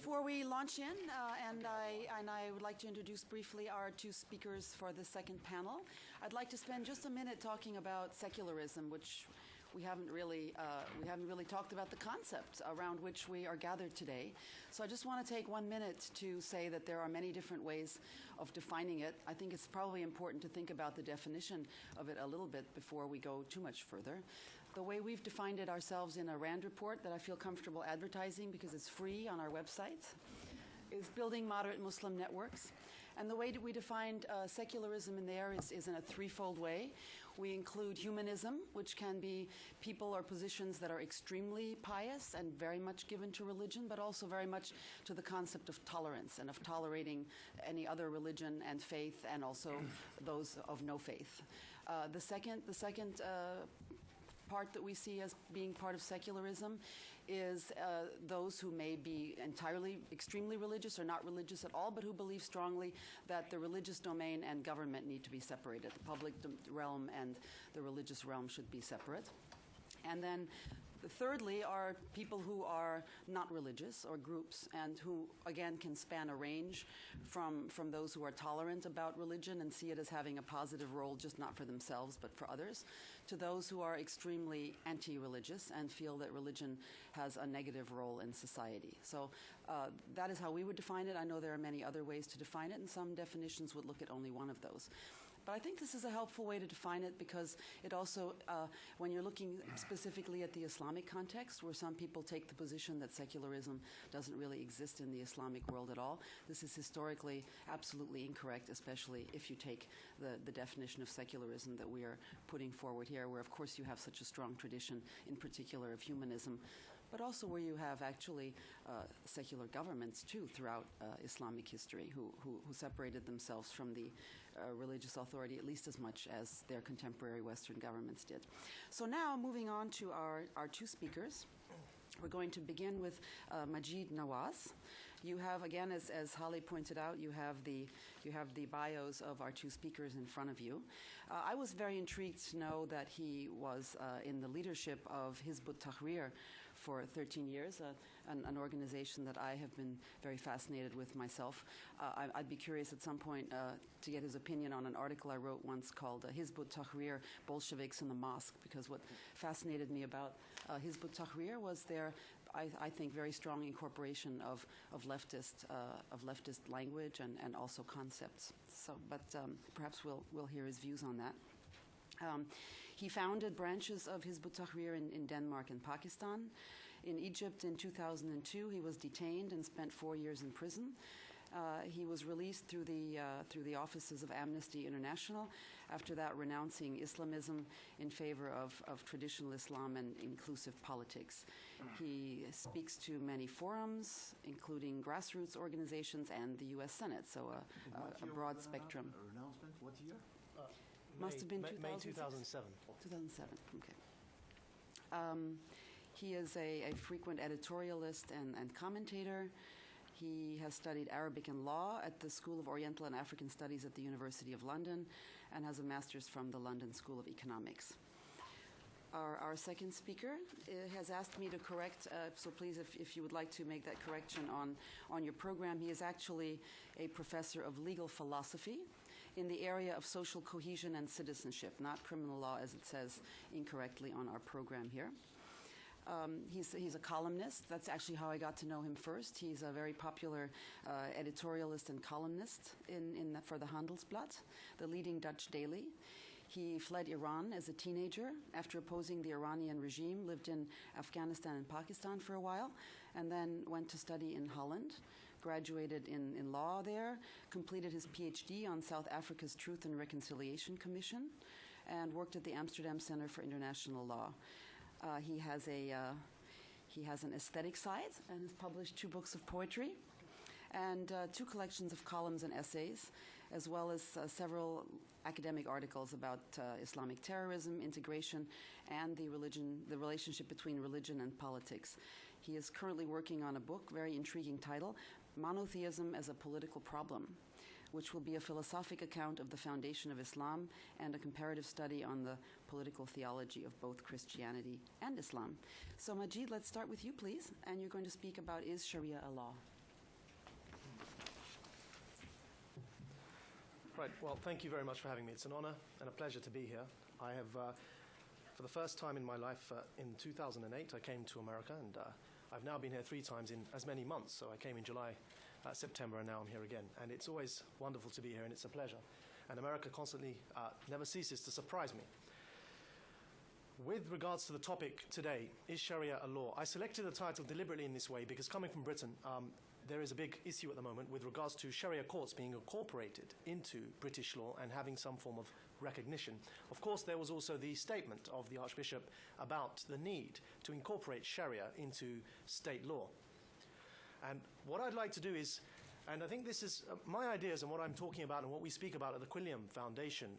Before we launch in, and I would like to introduce briefly our two speakers for the second panel, I'd like to spend just a minute talking about secularism, which we haven't really talked about the concept around which we are gathered today. So I just want to take 1 minute to say that there are many different ways of defining it. I think it's probably important to think about the definition of it a little bit before we go too much further. The way we've defined it ourselves in a RAND report that I feel comfortable advertising because it's free on our website is building moderate Muslim networks. And the way that we defined secularism in there is in a threefold way. We include humanism, which can be people or positions that are extremely pious and very much given to religion, but also very much to the concept of tolerance and of tolerating any other religion and faith, and also those of no faith. The second part that we see as being part of secularism is those who may be entirely extremely religious or not religious at all, but who believe strongly that the religious domain and government need to be separated. The public realm and the religious realm should be separate. And then thirdly are people who are not religious, or groups, and who, again, can span a range from those who are tolerant about religion and see it as having a positive role, just not for themselves, but for others, to those who are extremely anti-religious and feel that religion has a negative role in society. So that is how we would define it. I know there are many other ways to define it, and some definitions would look at only one of those. But I think this is a helpful way to define it because it also, when you're looking specifically at the Islamic context, where some people take the position that secularism doesn't really exist in the Islamic world at all, this is historically absolutely incorrect, especially if you take the definition of secularism that we are putting forward here, where of course you have such a strong tradition, in particular of humanism, but also where you have actually secular governments too throughout Islamic history who separated themselves from the religious authority at least as much as their contemporary Western governments did. So now, moving on to our two speakers. We're going to begin with Maajid Nawaz. You have, again, as Haleh pointed out, you have the bios of our two speakers in front of you. I was very intrigued to know that he was in the leadership of Hizb ut-Tahrir for 13 years, an organization that I have been very fascinated with myself. I'd be curious at some point to get his opinion on an article I wrote once called Hizb ut-Tahrir, Bolsheviks in the Mosque, because what fascinated me about Hizb ut-Tahrir was their, I think, very strong incorporation of leftist language and also concepts. So, but perhaps we'll hear his views on that. He founded branches of Hizb ut-Tahrir in Denmark and Pakistan. In Egypt in 2002, he was detained and spent 4 years in prison. He was released through the offices of Amnesty International, after that renouncing Islamism in favor of traditional Islam and inclusive politics. He speaks to many forums, including grassroots organizations and the U.S. Senate, so a broad spectrum. Announcement? What year? Must have been May 2007. 2007, okay. He is a frequent editorialist and commentator. He has studied Arabic and law at the School of Oriental and African Studies at the University of London and has a master's from the London School of Economics. Our second speaker has asked me to correct, so please, if you would like to make that correction on your program, he is actually a professor of legal philosophy in the area of social cohesion and citizenship, not criminal law as it says incorrectly on our program here. He's a columnist. That's actually how I got to know him first. He's a very popular editorialist and columnist for the Handelsblad, the leading Dutch daily. He fled Iran as a teenager after opposing the Iranian regime, lived in Afghanistan and Pakistan for a while, and then went to study in Holland, graduated in law there, completed his PhD on South Africa's Truth and Reconciliation Commission, and worked at the Amsterdam Center for International Law. He has an aesthetic side and has published 2 books of poetry and 2 collections of columns and essays, as well as several academic articles about Islamic terrorism, integration, and the relationship between religion and politics. He is currently working on a book, very intriguing title, Monotheism as a Political Problem, which will be a philosophic account of the foundation of Islam and a comparative study on the political theology of both Christianity and Islam. So Maajid, let's start with you, please. And you're going to speak about, is Sharia a law? Right, well, thank you very much for having me. It's an honor and a pleasure to be here. I have, for the first time in my life, in 2008, I came to America, and I've now been here 3 times in as many months. So I came in July, September, and now I'm here again. And it's always wonderful to be here, and it's a pleasure. And America constantly never ceases to surprise me. With regards to the topic today, is Sharia a law? I selected the title deliberately in this way because coming from Britain, there is a big issue at the moment with regards to Sharia courts being incorporated into British law and having some form of recognition. Of course, there was also the statement of the Archbishop about the need to incorporate Sharia into state law. And what I'd like to do is, and I think this is my ideas and what I'm talking about and what we speak about at the Quilliam Foundation,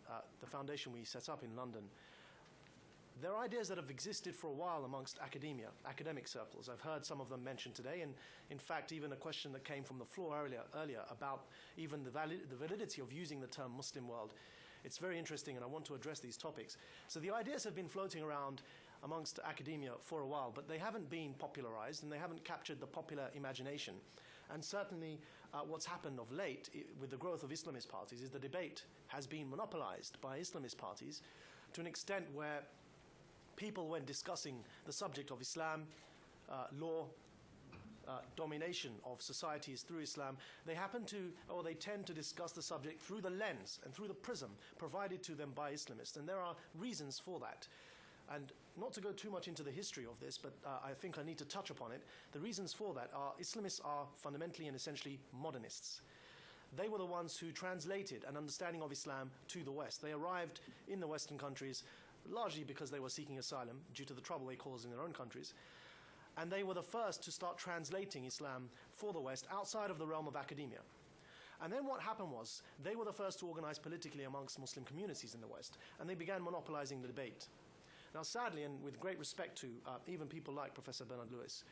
the foundation we set up in London. There are ideas that have existed for a while amongst academia, academic circles. I've heard some of them mentioned today, and in fact, even a question that came from the floor earlier about even the validity of using the term Muslim world. It's very interesting, and I want to address these topics. So the ideas have been floating around amongst academia for a while, but they haven't been popularized, and they haven't captured the popular imagination. And certainly, what's happened of late with the growth of Islamist parties is the debate has been monopolized by Islamist parties to an extent where people, when discussing the subject of Islam, law, domination of societies through Islam, they tend to discuss the subject through the lens and through the prism provided to them by Islamists. And there are reasons for that. And not to go too much into the history of this, but I think I need to touch upon it. The reasons for that are Islamists are fundamentally and essentially modernists. They were the ones who translated an understanding of Islam to the West. They arrived in the Western countries largely because they were seeking asylum due to the trouble they caused in their own countries. And they were the first to start translating Islam for the West outside of the realm of academia. And then what happened was, they were the first to organize politically amongst Muslim communities in the West, and they began monopolizing the debate. Now sadly, and with great respect to even people like Professor Bernard Lewis,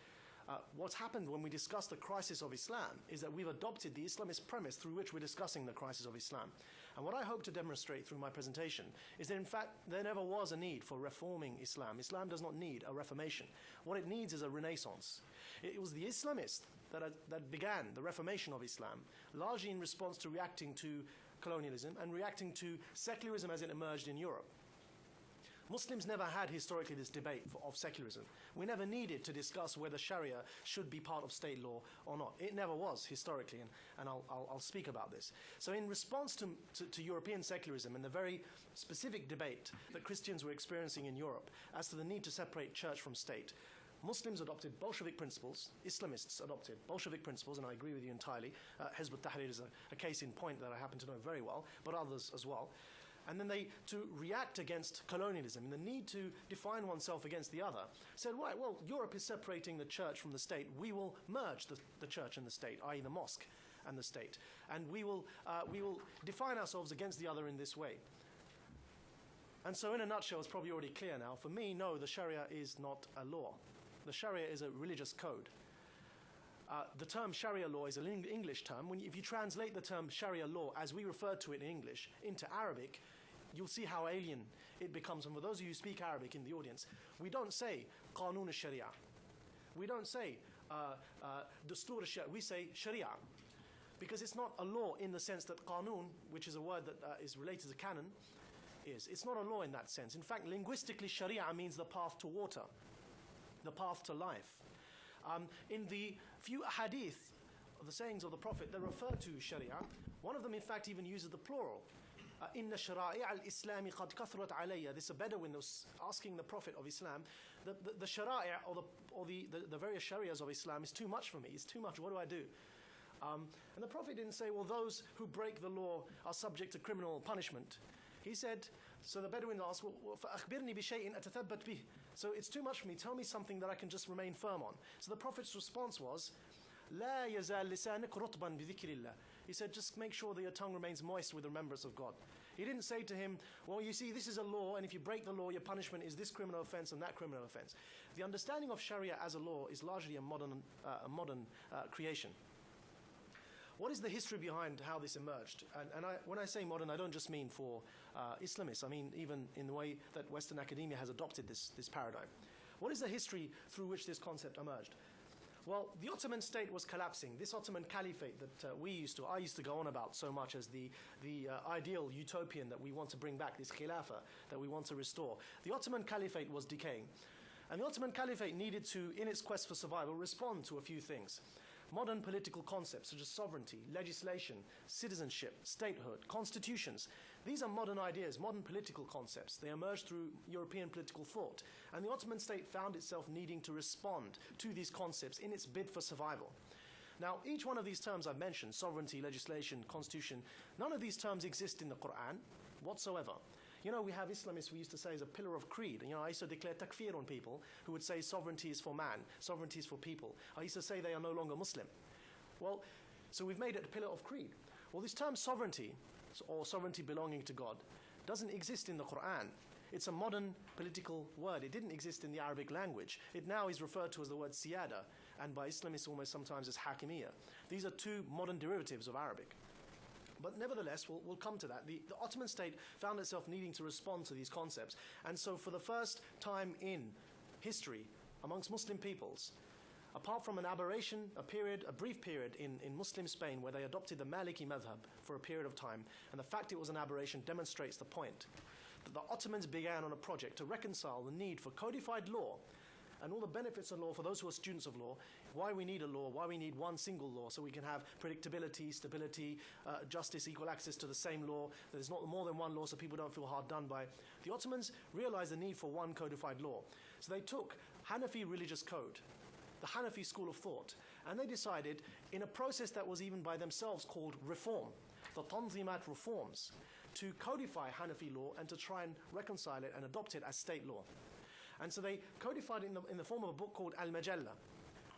what's happened when we discuss the crisis of Islam is that we've adopted the Islamist premise through which we're discussing the crisis of Islam. And what I hope to demonstrate through my presentation is that in fact there never was a need for reforming Islam. Islam does not need a reformation. What it needs is a renaissance. It was the Islamists that began the reformation of Islam, largely in response to reacting to colonialism and reacting to secularism as it emerged in Europe. Muslims never had historically this debate of secularism. We never needed to discuss whether Sharia should be part of state law or not. It never was historically, and I'll speak about this. So in response to European secularism and the very specific debate that Christians were experiencing in Europe as to the need to separate church from state, Muslims adopted Bolshevik principles, Islamists adopted Bolshevik principles, and I agree with you entirely. Hizb ut-Tahrir is a case in point that I happen to know very well, but others as well. And then to react against colonialism and the need to define oneself against the other, said, right, well, Europe is separating the church from the state. We will merge the church and the state, i.e. the mosque and the state. And we will define ourselves against the other in this way. And so in a nutshell, it's probably already clear now. For me, no, the Sharia is not a law. The Sharia is a religious code. The term Sharia law is an English term. If you translate the term Sharia law as we refer to it in English into Arabic, you'll see how alien it becomes. And for those of you who speak Arabic in the audience, we don't say Qanun al-Sharia. We don't say Dastur al-Sharia. We say Sharia. Because it's not a law in the sense that Qanun, which is a word that is related to canon, is. It's not a law in that sense. In fact, linguistically, Sharia means the path to water, the path to life. In the few hadith, the sayings of the Prophet that refer to Sharia, one of them in fact even uses the plural. Inna shara'i' al-Islami qad kathrat alayya. This is a Bedouin that was asking the Prophet of Islam, the shara'i' or the various sharias of Islam is too much for me. It's too much. What do I do? And the Prophet didn't say, well, those who break the law are subject to criminal punishment. He said, so the Bedouin asked, well, فَأَخْبِرْنِي بِشَيْءٍ أَتَثَبَّتْ بِهِ. So it's too much for me. Tell me something that I can just remain firm on. So the Prophet's response was, لَا يَزَالْ لِسَانِكْ رُطْبًا بِذِكْرِ اللَّهِ. He said, just make sure that your tongue remains moist with the remembrance of God. He didn't say to him, well, you see, this is a law, and if you break the law, your punishment is this criminal offense and that criminal offense. The understanding of Sharia as a law is largely a modern creation. What is the history behind how this emerged? And when I say modern, I don't just mean for Islamists. I mean even in the way that Western academia has adopted this paradigm. What is the history through which this concept emerged? Well, the Ottoman state was collapsing. This Ottoman caliphate that I used to go on about so much as the ideal utopian that we want to bring back, this khilafah that we want to restore. The Ottoman caliphate was decaying. And the Ottoman caliphate needed to, in its quest for survival, respond to a few things. Modern political concepts such as sovereignty, legislation, citizenship, statehood, constitutions. These are modern ideas, modern political concepts. They emerged through European political thought. And the Ottoman state found itself needing to respond to these concepts in its bid for survival. Now, each one of these terms I've mentioned, sovereignty, legislation, constitution, none of these terms exist in the Quran whatsoever. You know, we have Islamists we used to say is a pillar of creed. You know, I used to declare takfir on people who would say sovereignty is for man, sovereignty is for people. I used to say they are no longer Muslim. Well, so we've made it a pillar of creed. Well, this term sovereignty, or sovereignty belonging to God, doesn't exist in the Quran. It's a modern political word. It didn't exist in the Arabic language. It now is referred to as the word siyada, and by Islamists almost sometimes as hakimiyya. These are two modern derivatives of Arabic. But nevertheless, we'll come to that. The Ottoman state found itself needing to respond to these concepts. And so for the first time in history amongst Muslim peoples, apart from an aberration, a brief period in Muslim Spain where they adopted the Maliki madhab for a period of time, and the fact it was an aberration demonstrates the point. The Ottomans began on a project to reconcile the need for codified law and all the benefits of law for those who are students of law, why we need a law, why we need one single law, so we can have predictability, stability, justice, equal access to the same law. There's not more than one law so people don't feel hard done by. The Ottomans realized the need for one codified law. So they took Hanafi religious code, the Hanafi school of thought, and they decided in a process that was even by themselves called reform, the Tanzimat reforms, to codify Hanafi law and to try and reconcile it and adopt it as state law. And so they codified it in the form of a book called Al-Majalla,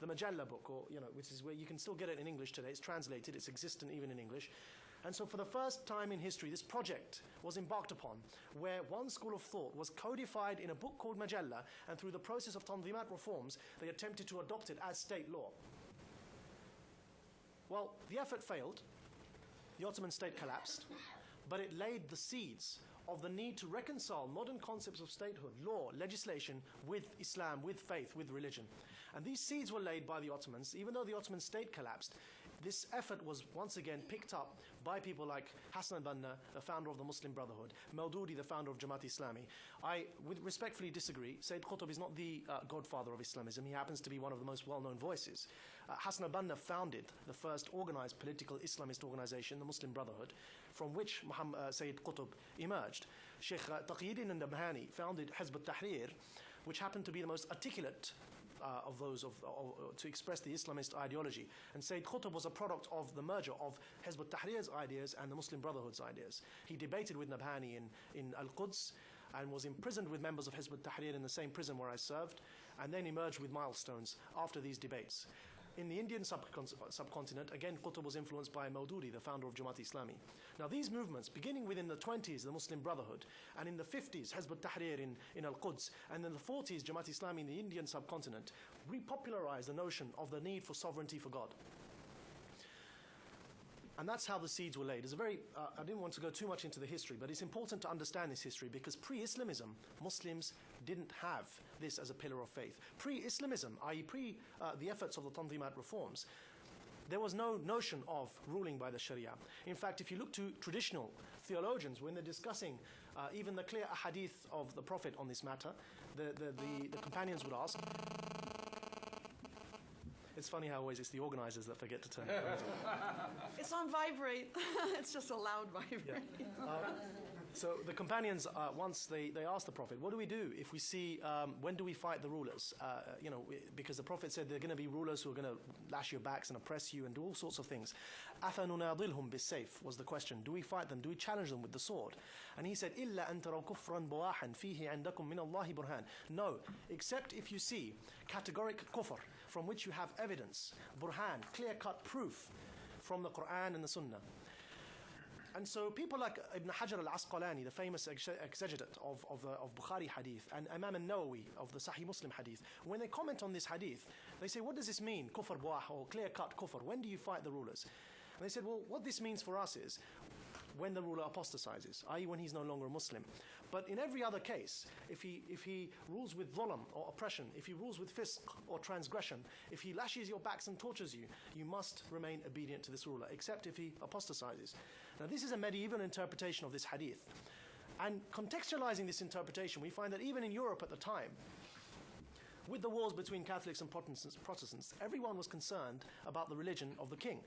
the Majalla book, or, you know, which is where you can still get it in English today. It's translated, it's existent even in English. And so for the first time in history, this project was embarked upon, where one school of thought was codified in a book called Majalla, and through the process of Tanzimat reforms, they attempted to adopt it as state law. Well, the effort failed. The Ottoman state collapsed, but it laid the seeds of the need to reconcile modern concepts of statehood, law, legislation with Islam, with faith, with religion. And these seeds were laid by the Ottomans. Even though the Ottoman state collapsed, this effort was once again picked up by people like Hassan al-Banna, the founder of the Muslim Brotherhood, Maududi, the founder of Jamaat Islami. I would respectfully disagree. Sayyid Qutb is not the godfather of Islamism. He happens to be one of the most well-known voices. Hassan al-Banna founded the first organized political Islamist organization, the Muslim Brotherhood, from which Sayyid Qutb emerged. Sheikh Taqiyuddin al-Nabhani founded Hizb al-Tahrir, which happened to be the most articulate of those to express the Islamist ideology. And Sayyid Qutb was a product of the merger of Hizb al-Tahrir's ideas and the Muslim Brotherhood's ideas. He debated with Nabhani in Al-Quds and was imprisoned with members of Hizb al-Tahrir in the same prison where I served, and then emerged with milestones after these debates. In the Indian subcontinent, again, Qutb was influenced by Maududi, the founder of Jamaat Islami. Now, these movements, beginning within the 20s, the Muslim Brotherhood, and in the 50s, Hizb al-Tahrir in Al-Quds, and in the 40s, Jamaat Islami in the Indian subcontinent, repopularized the notion of the need for sovereignty for God. And that's how the seeds were laid. It's a very, I didn't want to go too much into the history, but it's important to understand this history because pre-Islamism, Muslims didn't have this as a pillar of faith. Pre-Islamism, i.e. the efforts of the Tanzimat reforms, there was no notion of ruling by the Sharia. In fact, if you look to traditional theologians, when they're discussing even the clear ahadith of the Prophet on this matter, the companions would ask. It's funny how always it's the organizers that forget to turn it on. It's on vibrate. It's just a loud vibrate. Yeah. So the companions, once they asked the Prophet, what do we do if we see, when do we fight the rulers? Because the Prophet said there are going to be rulers who are going to lash your backs and oppress you and do all sorts of things. أَفَنُنَاضِلْهُمْ بِالسَّيْفِ was the question. Do we fight them? Do we challenge them with the sword? And he said, إِلَّا أَن تَرَوْا كُفْرًا بَوَاحًا فِيهِ عِنْدَكُمْ مِنَ اللَّهِ بُرْهَانٍ. No, except if you see categoric kufr from which you have evidence, burhan, clear-cut proof from the Quran and the Sunnah. And so people like Ibn Hajar al-Asqalani, the famous exegetate of Bukhari hadith, and Imam al-Nawawi of the Sahih Muslim hadith, when they comment on this hadith, they say, what does this mean, kufr buah, or clear-cut kufr? When do you fight the rulers? And they said, well, what this means for us is, when the ruler apostatizes, i.e. when he's no longer a Muslim. But in every other case, if he rules with dhulam or oppression, if he rules with fisq or transgression, if he lashes your backs and tortures you, you must remain obedient to this ruler, except if he apostatizes. Now this is a medieval interpretation of this hadith. And contextualizing this interpretation, we find that even in Europe at the time, with the wars between Catholics and Protestants, everyone was concerned about the religion of the king.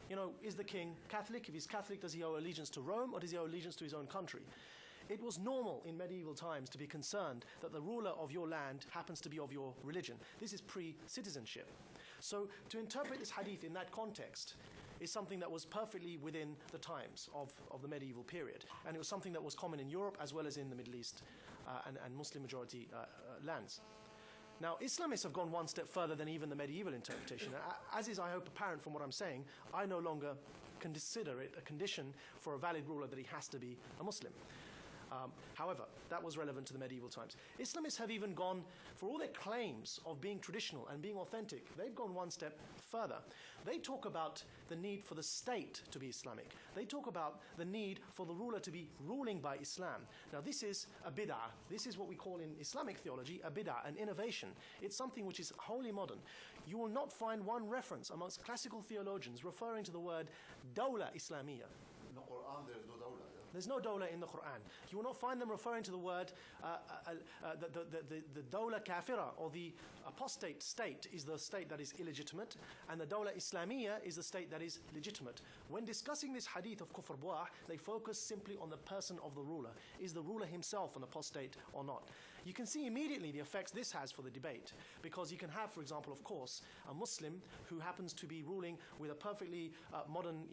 You know, is the king Catholic? If he's Catholic, does he owe allegiance to Rome or does he owe allegiance to his own country? It was normal in medieval times to be concerned that the ruler of your land happens to be of your religion. This is pre-citizenship. So to interpret this hadith in that context is something that was perfectly within the times of the medieval period. And it was something that was common in Europe as well as in the Middle East and Muslim majority lands. Now, Islamists have gone one step further than even the medieval interpretation. As is, I hope, apparent from what I'm saying, I no longer consider it a condition for a valid ruler that he has to be a Muslim. However, that was relevant to the medieval times. Islamists have even gone, for all their claims of being traditional and being authentic, they've gone one step further. They talk about the need for the state to be Islamic. They talk about the need for the ruler to be ruling by Islam. Now this is a bid'ah. This is what we call in Islamic theology a bid'ah, an innovation. It's something which is wholly modern. You will not find one reference amongst classical theologians referring to the word dawla Islamiyya. In the Quran there is no dawla. There's no dawla in the Quran. You will not find them referring to the word, the dawla kafira, or the apostate state is the state that is illegitimate, and the dawla Islamiyya is the state that is legitimate. When discussing this hadith of kufr buah, they focus simply on the person of the ruler. Is the ruler himself an apostate or not? You can see immediately the effects this has for the debate, because you can have, for example, of course, a Muslim who happens to be ruling with a perfectly modern,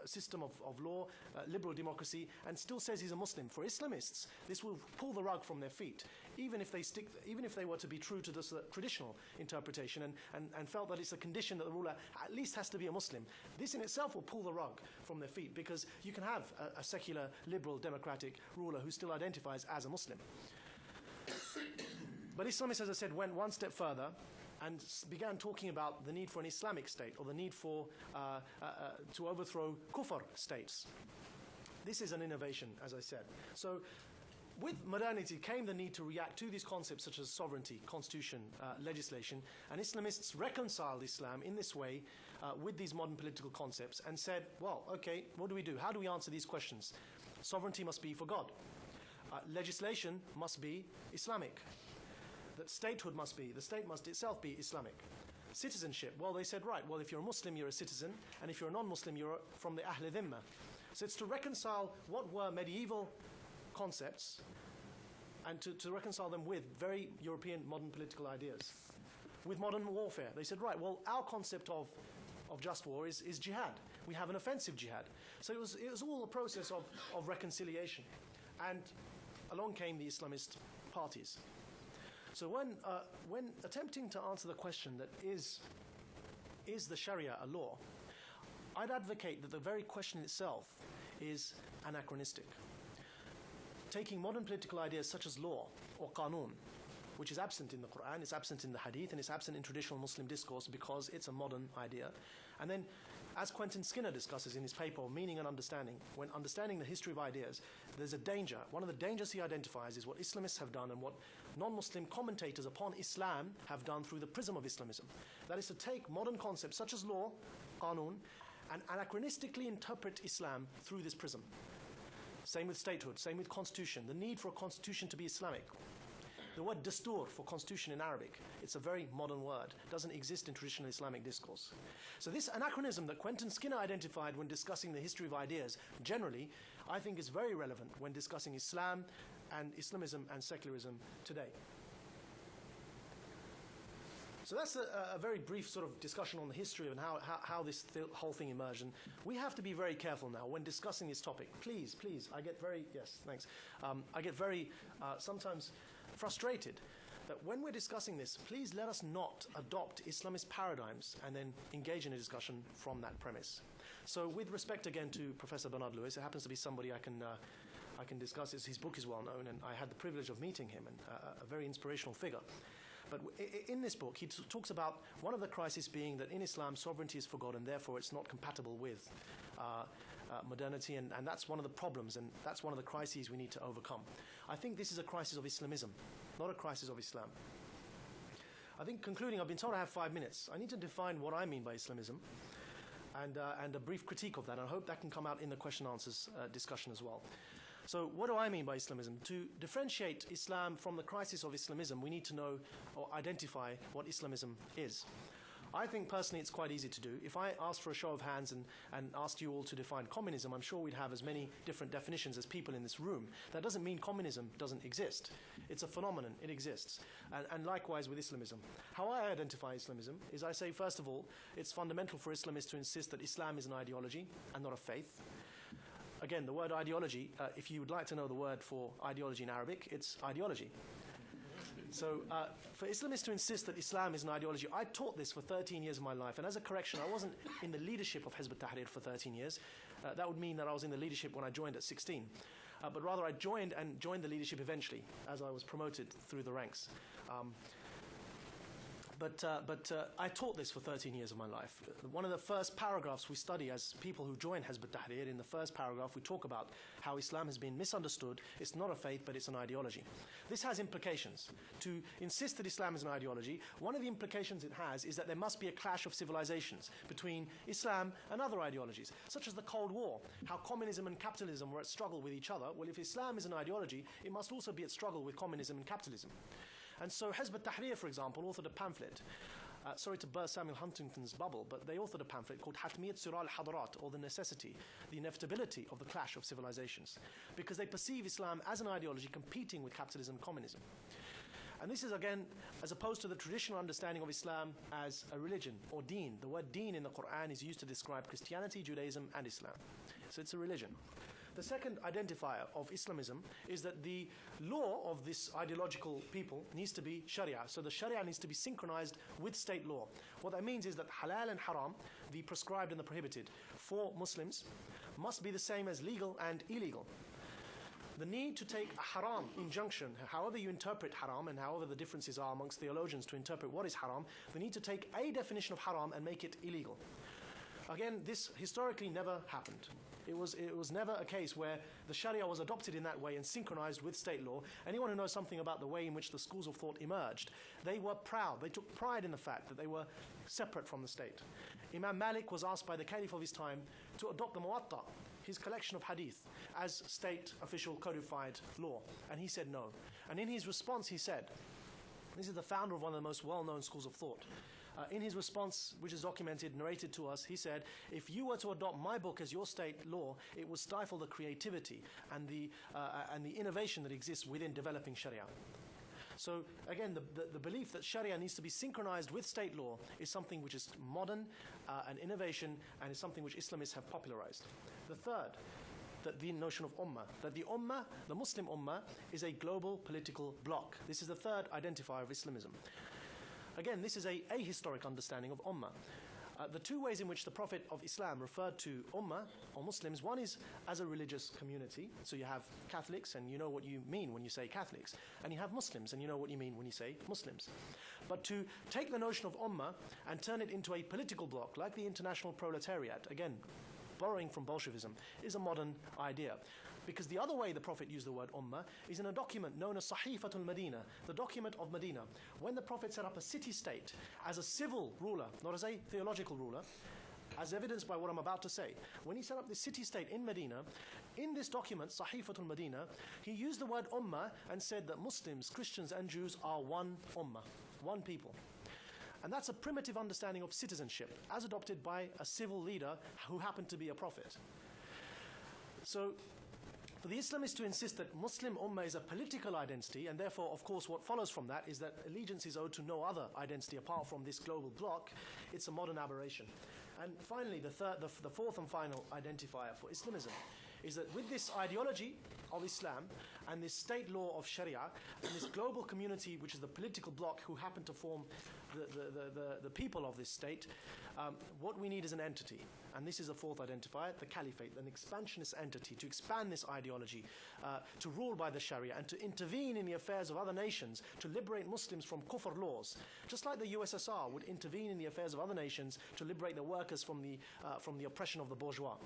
system of law, liberal democracy, and still says he's a Muslim. For Islamists, this will pull the rug from their feet, even if they were to be true to this traditional interpretation and felt that it's a condition that the ruler at least has to be a Muslim. This in itself will pull the rug from their feet, because you can have a secular, liberal, democratic ruler who still identifies as a Muslim. But Islamists, as I said, went one step further and began talking about the need for an Islamic state, or the need for to overthrow kufr states. This is an innovation, as I said. So with modernity came the need to react to these concepts such as sovereignty, constitution, legislation, and Islamists reconciled Islam in this way with these modern political concepts and said, well, okay, what do we do? How do we answer these questions? Sovereignty must be for God. Legislation must be Islamic. That statehood must be, the state must itself be Islamic. Citizenship, well, they said, right, well, if you're a Muslim, you're a citizen, and if you're a non-Muslim, you're from the Ahl Dhimma. So it's to reconcile what were medieval concepts and to reconcile them with very European modern political ideas. With modern warfare, they said, right, well, our concept of just war is jihad. We have an offensive jihad. So it was all a process of reconciliation. And along came the Islamist parties. So when attempting to answer the question that is the Sharia a law, I'd advocate that the very question itself is anachronistic. Taking modern political ideas such as law or qanun, which is absent in the Quran, it's absent in the Hadith, and it's absent in traditional Muslim discourse because it's a modern idea. And then, as Quentin Skinner discusses in his paper, Meaning and Understanding, when understanding the history of ideas, there's a danger. One of the dangers he identifies is what Islamists have done and what non-Muslim commentators upon Islam have done through the prism of Islamism. That is to take modern concepts such as law, qanun, and anachronistically interpret Islam through this prism. Same with statehood, same with constitution, the need for a constitution to be Islamic. The word dastur for constitution in Arabic, it's a very modern word. It doesn't exist in traditional Islamic discourse. So this anachronism that Quentin Skinner identified when discussing the history of ideas, generally, I think is very relevant when discussing Islam and Islamism and secularism today. So that's a very brief sort of discussion on the history and how this whole thing emerged. And we have to be very careful now when discussing this topic. Please, I get very, yes, thanks. I get very, sometimes frustrated that when we're discussing this, please let us not adopt Islamist paradigms and then engage in a discussion from that premise. So with respect again to Professor Bernard Lewis, it happens to be somebody I can discuss. His book is well known, and I had the privilege of meeting him, and a very inspirational figure. But in this book, he talks about one of the crises being that in Islam, sovereignty is for God, and therefore it's not compatible with modernity, and that's one of the problems, and that's one of the crises we need to overcome. I think this is a crisis of Islamism, not a crisis of Islam. I think, concluding, I've been told I have 5 minutes. I need to define what I mean by Islamism and a brief critique of that. I hope that can come out in the question answers discussion as well. So what do I mean by Islamism? To differentiate Islam from the crisis of Islamism, we need to know or identify what Islamism is. I think personally it's quite easy to do. If I asked for a show of hands and asked you all to define communism, I'm sure we'd have as many different definitions as people in this room. That doesn't mean communism doesn't exist. It's a phenomenon, it exists. And likewise with Islamism. How I identify Islamism is I say, first of all, it's fundamental for Islamists to insist that Islam is an ideology and not a faith. Again, the word ideology, if you would like to know the word for ideology in Arabic, it's ideology. So for Islamists to insist that Islam is an ideology, I taught this for 13 years of my life. And as a correction, I wasn't in the leadership of Hizb ut-Tahrir for 13 years. That would mean that I was in the leadership when I joined at 16. But rather I joined the leadership eventually as I was promoted through the ranks. But I taught this for 13 years of my life. One of the first paragraphs we study as people who join Hizb ut-Tahrir, in the first paragraph we talk about how Islam has been misunderstood. It's not a faith, but it's an ideology. This has implications. To insist that Islam is an ideology, one of the implications it has is that there must be a clash of civilizations between Islam and other ideologies, such as the Cold War, how communism and capitalism were at struggle with each other. Well, if Islam is an ideology, it must also be at struggle with communism and capitalism. And so Hizb ut-Tahrir, for example, authored a pamphlet. Sorry to burst Samuel Huntington's bubble, but they authored a pamphlet called Hatmiyat Sira al-Hadarat, or the necessity, the inevitability of the clash of civilizations, because they perceive Islam as an ideology competing with capitalism and communism. And this is, again, as opposed to the traditional understanding of Islam as a religion, or deen. The word deen in the Quran is used to describe Christianity, Judaism, and Islam. So it's a religion. The second identifier of Islamism is that the law of this ideological people needs to be Sharia. So the Sharia needs to be synchronized with state law. What that means is that halal and haram, the prescribed and the prohibited, for Muslims must be the same as legal and illegal. The need to take a haram injunction, however you interpret haram and however the differences are amongst theologians to interpret what is haram, the need to take a definition of haram and make it illegal. Again, this historically never happened. It was never a case where the Sharia was adopted in that way and synchronized with state law. Anyone who knows something about the way in which the schools of thought emerged, they were proud. They took pride in the fact that they were separate from the state. Imam Malik was asked by the caliph of his time to adopt the Muwatta, his collection of hadith, as state official codified law. And he said no. And in his response he said, this is the founder of one of the most well-known schools of thought. In his response, which is documented, narrated to us, he said, if you were to adopt my book as your state law, it would stifle the creativity and the innovation that exists within developing Sharia. So again, the belief that Sharia needs to be synchronized with state law is something which is modern, an innovation, and is something which Islamists have popularized. The third, that the notion of ummah, that the ummah, the Muslim ummah, is a global political bloc. This is the third identifier of Islamism. Again, this is a ahistoric understanding of ummah. The two ways in which the Prophet of Islam referred to ummah, or Muslims, one is as a religious community. So you have Catholics, and you know what you mean when you say Catholics. And you have Muslims, and you know what you mean when you say Muslims. But to take the notion of ummah and turn it into a political bloc, like the international proletariat, again, borrowing from Bolshevism, is a modern idea. Because the other way the Prophet used the word ummah is in a document known as Sahifatul Medina, the document of Medina. When the Prophet set up a city-state as a civil ruler, not as a theological ruler, as evidenced by what I'm about to say, when he set up this city-state in Medina, in this document, Sahifatul Medina, he used the word ummah and said that Muslims, Christians and Jews are one ummah, one people. And that's a primitive understanding of citizenship, as adopted by a civil leader who happened to be a prophet. So, for the Islamists to insist that Muslim ummah is a political identity, and therefore, of course, what follows from that is that allegiance is owed to no other identity apart from this global bloc, it's a modern aberration. And finally, the fourth and final identifier for Islamism is that with this ideology of Islam and this state law of Sharia and this global community, which is the political bloc who happen to form the people of this state, what we need is an entity. And this is a fourth identifier, the caliphate, an expansionist entity to expand this ideology, to rule by the Sharia and to intervene in the affairs of other nations, to liberate Muslims from kufr laws. Just like the USSR would intervene in the affairs of other nations to liberate the workers from the oppression of the bourgeois.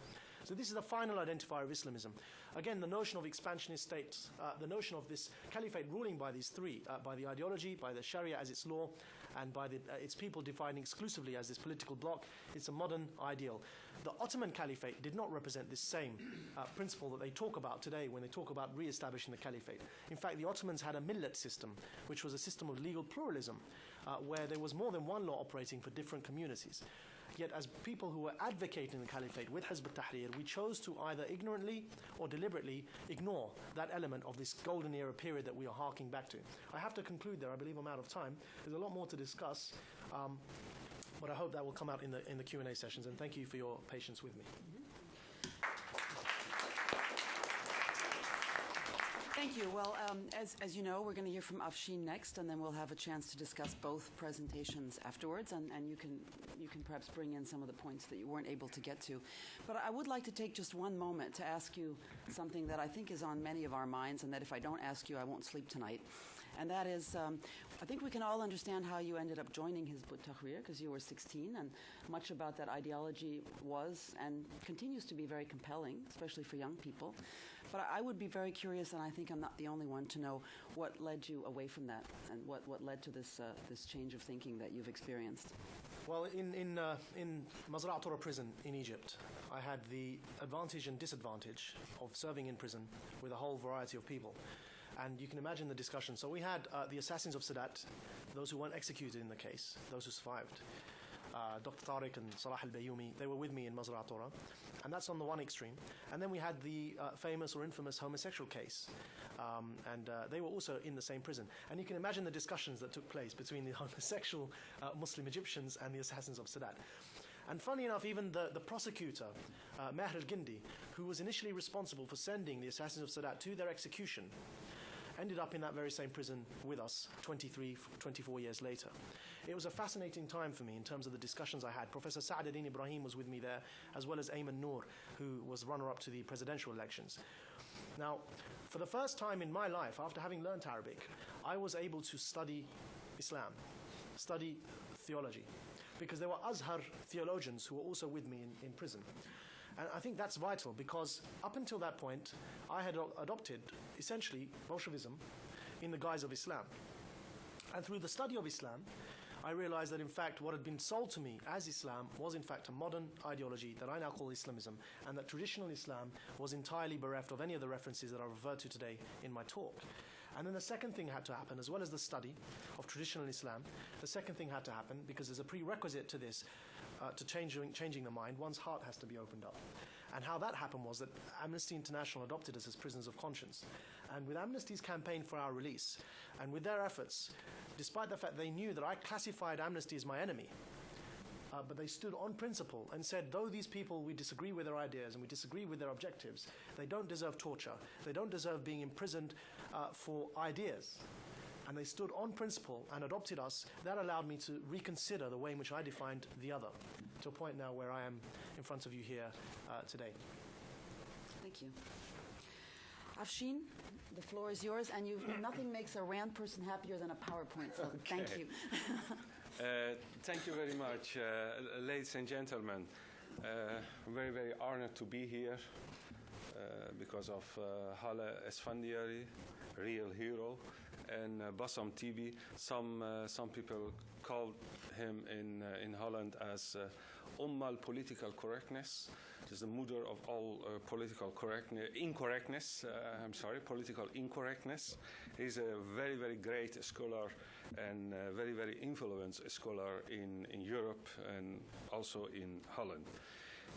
So this is the final identifier of Islamism. Again, the notion of expansionist states, the notion of this caliphate ruling by these three, by the ideology, by the Sharia as its law, and by its people defined exclusively as this political bloc, it's a modern ideal. The Ottoman Caliphate did not represent this same principle that they talk about today when they talk about re-establishing the caliphate. In fact, the Ottomans had a millet system, which was a system of legal pluralism, where there was more than one law operating for different communities. Yet as people who were advocating the caliphate with Hizb ut-Tahrir, we chose to either ignorantly or deliberately ignore that element of this golden era period that we are harking back to. I have to conclude there. I believe I'm out of time. There's a lot more to discuss, but I hope that will come out in the Q&A sessions, and thank you for your patience with me. Thank you. Well, as you know, we're going to hear from Afshin next, and then we'll have a chance to discuss both presentations afterwards, and you can perhaps bring in some of the points that you weren't able to get to. But I would like to take just one moment to ask you something that I think is on many of our minds, and that if I don't ask you, I won't sleep tonight. And that is, I think we can all understand how you ended up joining Hizb ut-Tahrir, because you were 16, and much about that ideology was and continues to be very compelling, especially for young people. But I would be very curious, and I think I'm not the only one, to know what led you away from that, and what led to this change of thinking that you've experienced. Well, in Mazra'atura prison in Egypt, I had the advantage and disadvantage of serving in prison with a whole variety of people. And you can imagine the discussion. So we had the assassins of Sadat, those who weren't executed in the case, those who survived. Dr. Tariq and Salah al-Bayoumi, they were with me in Mazra'atura. And that's on the one extreme. And then we had the famous or infamous homosexual case. And they were also in the same prison. And you can imagine the discussions that took place between the homosexual Muslim Egyptians and the assassins of Sadat. And funny enough, even the prosecutor, Mehr al-Gindi, who was initially responsible for sending the assassins of Sadat to their execution, ended up in that very same prison with us 24 years later. It was a fascinating time for me in terms of the discussions I had. Professor Sa'ad Ibrahim was with me there, as well as Ayman Noor, who was runner-up to the presidential elections. Now, for the first time in my life, after having learnt Arabic, I was able to study Islam, study theology, because there were Azhar theologians who were also with me in prison. And I think that's vital, because up until that point, I had adopted, essentially, Bolshevism in the guise of Islam. And through the study of Islam, I realized that, in fact, what had been sold to me as Islam was, in fact, a modern ideology that I now call Islamism, and that traditional Islam was entirely bereft of any of the references that I referred to today in my talk. And then the second thing had to happen, as well as the study of traditional Islam, the second thing had to happen, because there's a prerequisite to this, to changing the mind, one's heart has to be opened up. And how that happened was that Amnesty International adopted us as prisoners of conscience. And with Amnesty's campaign for our release, and with their efforts, despite the fact they knew that I classified Amnesty as my enemy, but they stood on principle and said, though these people, we disagree with their ideas and we disagree with their objectives, they don't deserve torture, they don't deserve being imprisoned for ideas. And they stood on principle and adopted us. That allowed me to reconsider the way in which I defined the other, to a point now where I am in front of you here today. Thank you. Afshin, the floor is yours, and nothing makes a RAND person happier than a PowerPoint, so thank you. Thank you very much, ladies and gentlemen. Very, very honored to be here because of Haleh Esfandiari, real hero, and Bassam Tibi. Some people call him in Holland as political correctness. Is the mother of all political incorrectness. Political incorrectness. He's a very, very great scholar and very, very influential scholar in Europe and also in Holland.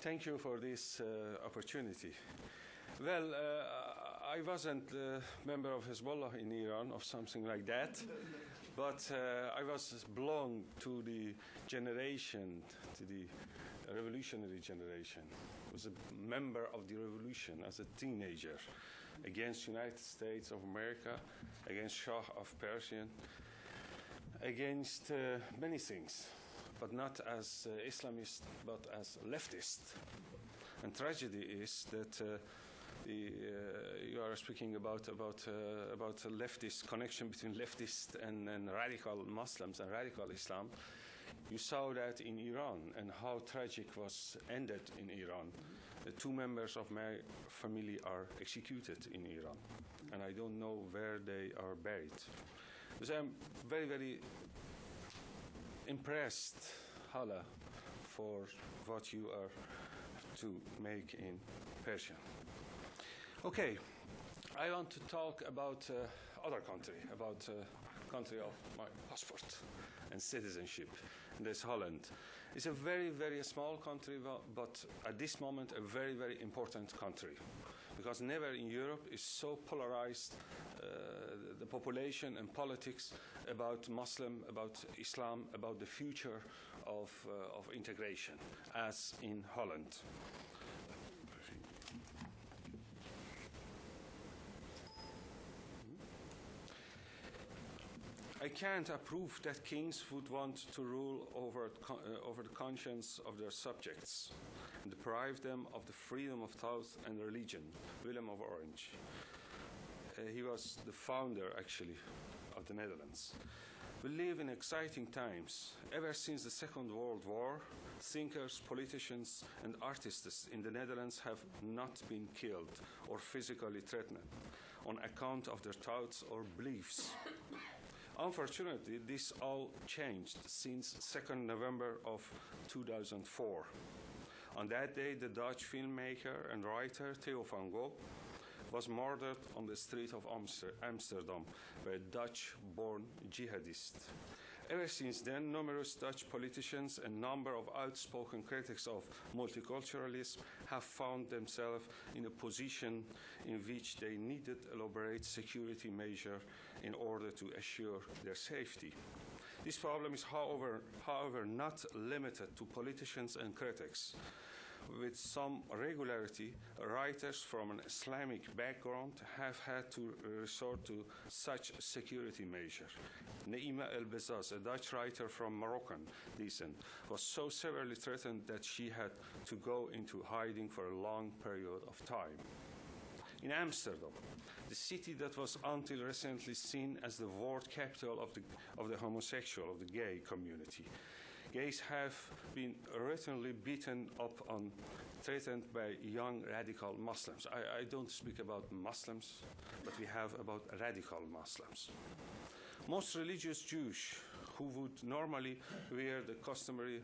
Thank you for this opportunity. Well, I wasn't a member of Hezbollah in Iran or something like that, but I was belonged to the generation, to the revolutionary generation. I was a member of the revolution as a teenager against United States of America, against Shah of Persia. against many things, but not as Islamist, but as leftist. And tragedy is that you are speaking about a leftist connection between leftist and radical Muslims and radical Islam. You saw that in Iran and how tragic was ended in Iran. Two members of my family are executed in Iran, and I don't know where they are buried. So I'm very, very impressed, Haleh, for what you are to make in Persian. Okay, I want to talk about other country, about country of my passport and citizenship. And that's Holland. It's a very, very small country, but at this moment a very, very important country, because never in Europe is so polarized the population and politics about Muslim, about Islam, about the future of integration as in Holland. I can't approve that kings would want to rule over the conscience of their subjects and deprive them of the freedom of thought and religion. Willem of Orange. He was the founder, actually, of the Netherlands. We live in exciting times. Ever since the Second World War, thinkers, politicians, and artists in the Netherlands have not been killed or physically threatened on account of their thoughts or beliefs. Unfortunately, this all changed since 2nd November of 2004. On that day, the Dutch filmmaker and writer Theo van Gogh was murdered on the street of Amsterdam by a Dutch-born jihadist. Ever since then, numerous Dutch politicians and a number of outspoken critics of multiculturalism have found themselves in a position in which they needed elaborate security measures in order to assure their safety. This problem is, however, not limited to politicians and critics. With some regularity, writers from an Islamic background have had to resort to such security measures. Naima El-Bezaz, a Dutch writer from Moroccan descent, was so severely threatened that she had to go into hiding for a long period of time. In Amsterdam, the city that was until recently seen as the world capital of the homosexual, of the gay community, gays have been routinely beaten up and threatened by young radical Muslims. I don't speak about Muslims, but we have about radical Muslims. Most religious Jews who would normally wear the customary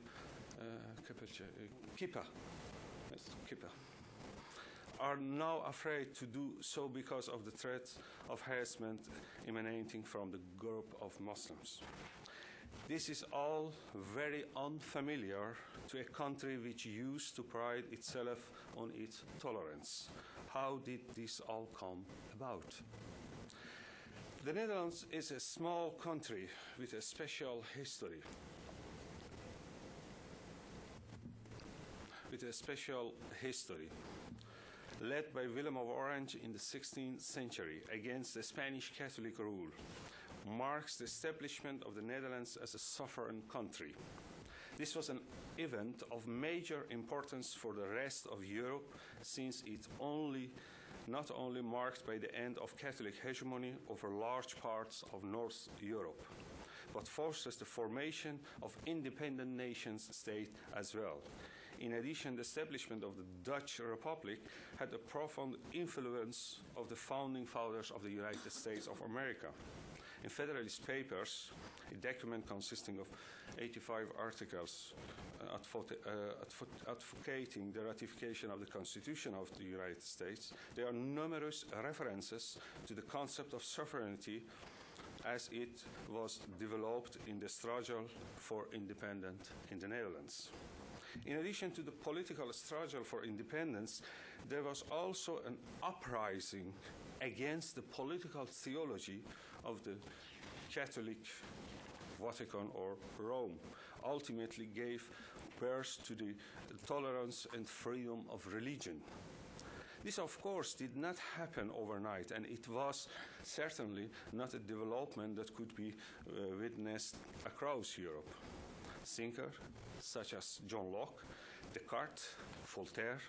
kippah, are now afraid to do so because of the threat of harassment emanating from the group of Muslims. This is all very unfamiliar to a country which used to pride itself on its tolerance. How did this all come about? The Netherlands is a small country with a special history. Led by Willem of Orange in the 16th century against the Spanish Catholic rule, marks the establishment of the Netherlands as a sovereign country. This was an event of major importance for the rest of Europe, since it not only marked by the end of Catholic hegemony over large parts of North Europe, but forces the formation of independent nation-states as well. In addition, the establishment of the Dutch Republic had a profound influence of the founding fathers of the United States of America. In Federalist Papers, a document consisting of 85 articles advocating the ratification of the Constitution of the United States, there are numerous references to the concept of sovereignty as it was developed in the struggle for independence in the Netherlands. In addition to the political struggle for independence, there was also an uprising against the political theology of the Catholic Vatican or Rome, ultimately gave birth to the tolerance and freedom of religion. This, of course, did not happen overnight, and it was certainly not a development that could be witnessed across Europe. Thinkers such as John Locke, Descartes, Voltaire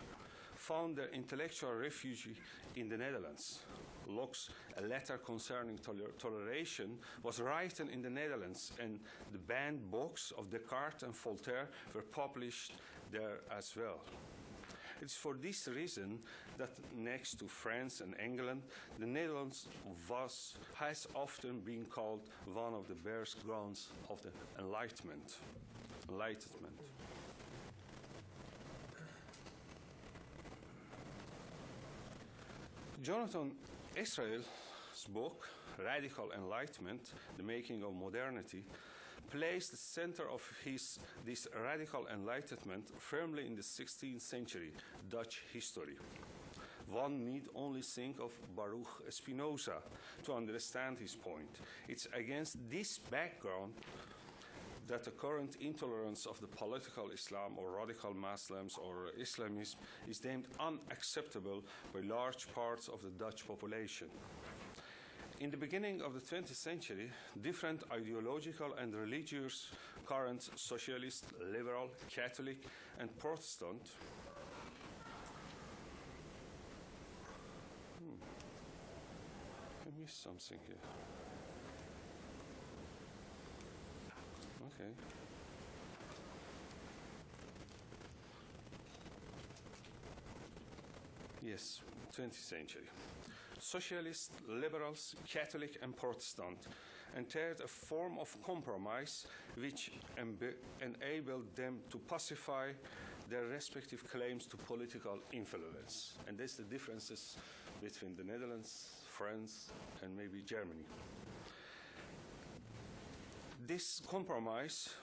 found their intellectual refuge in the Netherlands. Locke's A Letter Concerning Toleration was written in the Netherlands, and the banned books of Descartes and Voltaire were published there as well. It's for this reason that next to France and England, the Netherlands has often been called one of the birth grounds of the Enlightenment. Jonathan Israel's book, Radical Enlightenment, The Making of Modernity, placed the center of this radical enlightenment firmly in the 16th century Dutch history. One need only think of Baruch Spinoza to understand his point. It's against this background that the current intolerance of the political Islam or radical Muslims or Islamism is deemed unacceptable by large parts of the Dutch population. In the beginning of the 20th century, different ideological and religious currents, socialist, liberal, Catholic, and Protestant, I missed something here. Okay. Yes, 20th century. Socialists, liberals, Catholic, and Protestant entered a form of compromise which enabled them to pacify their respective claims to political influence. And that's the differences between the Netherlands, France, and maybe Germany. This compromise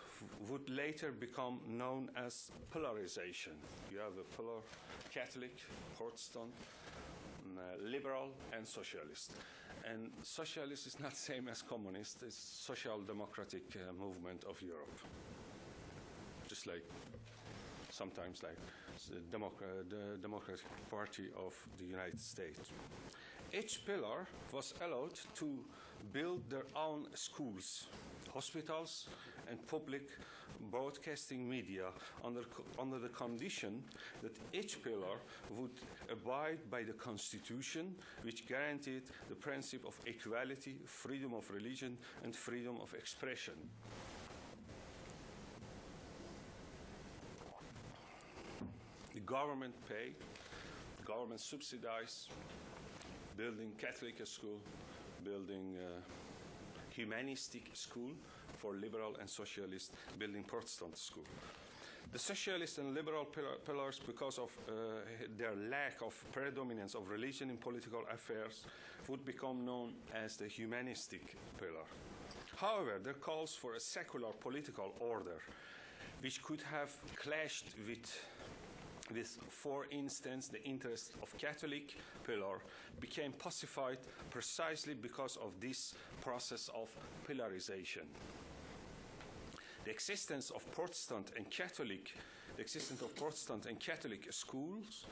would later become known as polarization. You have a pillar, Catholic, Protestant, liberal, and socialist. And socialist is not the same as communist. It's social democratic movement of Europe. Just like sometimes like the Democratic Party of the United States. Each pillar was allowed to build their own schools, hospitals, and public broadcasting media under the condition that each pillar would abide by the Constitution, which guaranteed the principle of equality, freedom of religion, and freedom of expression. The government paid, the government subsidized building Catholic school, building humanistic school for liberal and socialist, building Protestant school. The socialist and liberal pillars, because of their lack of predominance of religion in political affairs, would become known as the humanistic pillar. However, there calls for a secular political order, which could have clashed with, for instance, the interest of Catholic pillar became pacified precisely because of this process of pillarization. The existence of Protestant and Catholic schools,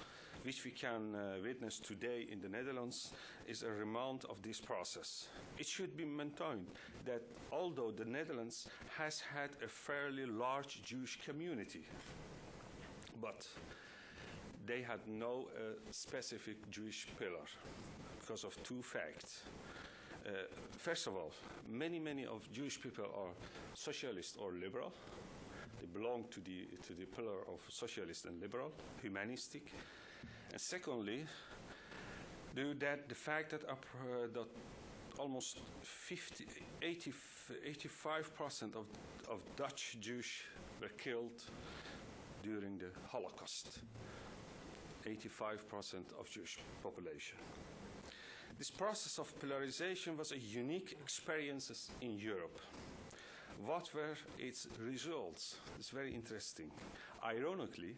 which we can witness today in the Netherlands, is a remnant of this process. It should be maintained that although the Netherlands has had a fairly large Jewish community, but they had no specific Jewish pillar because of two facts. First of all, many of Jewish people are socialist or liberal. They belong to the pillar of socialist and liberal, humanistic. And secondly, due that the fact that almost 85% of Dutch Jews were killed during the Holocaust. 85% of Jewish population. This process of polarization was a unique experience in Europe. What were its results? It's very interesting. Ironically,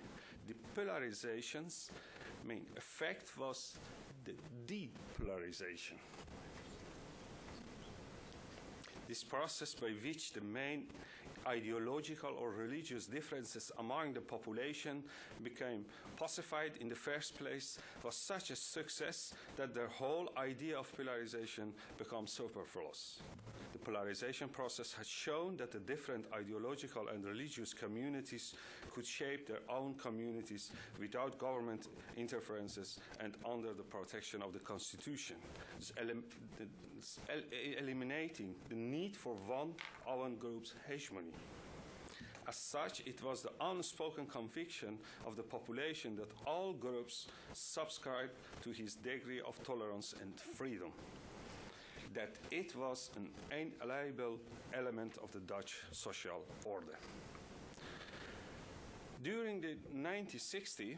the polarization's main effect was the depolarization. This process by which the main ideological or religious differences among the population became pacified in the first place was such a success that their whole idea of polarization became superfluous. The polarization process has shown that the different ideological and religious communities could shape their own communities without government interferences and under the protection of the Constitution, eliminating the need for one own group's hegemony. As such, it was the unspoken conviction of the population that all groups subscribed to his degree of tolerance and freedom, that it was an inalienable element of the Dutch social order. During the 1960s,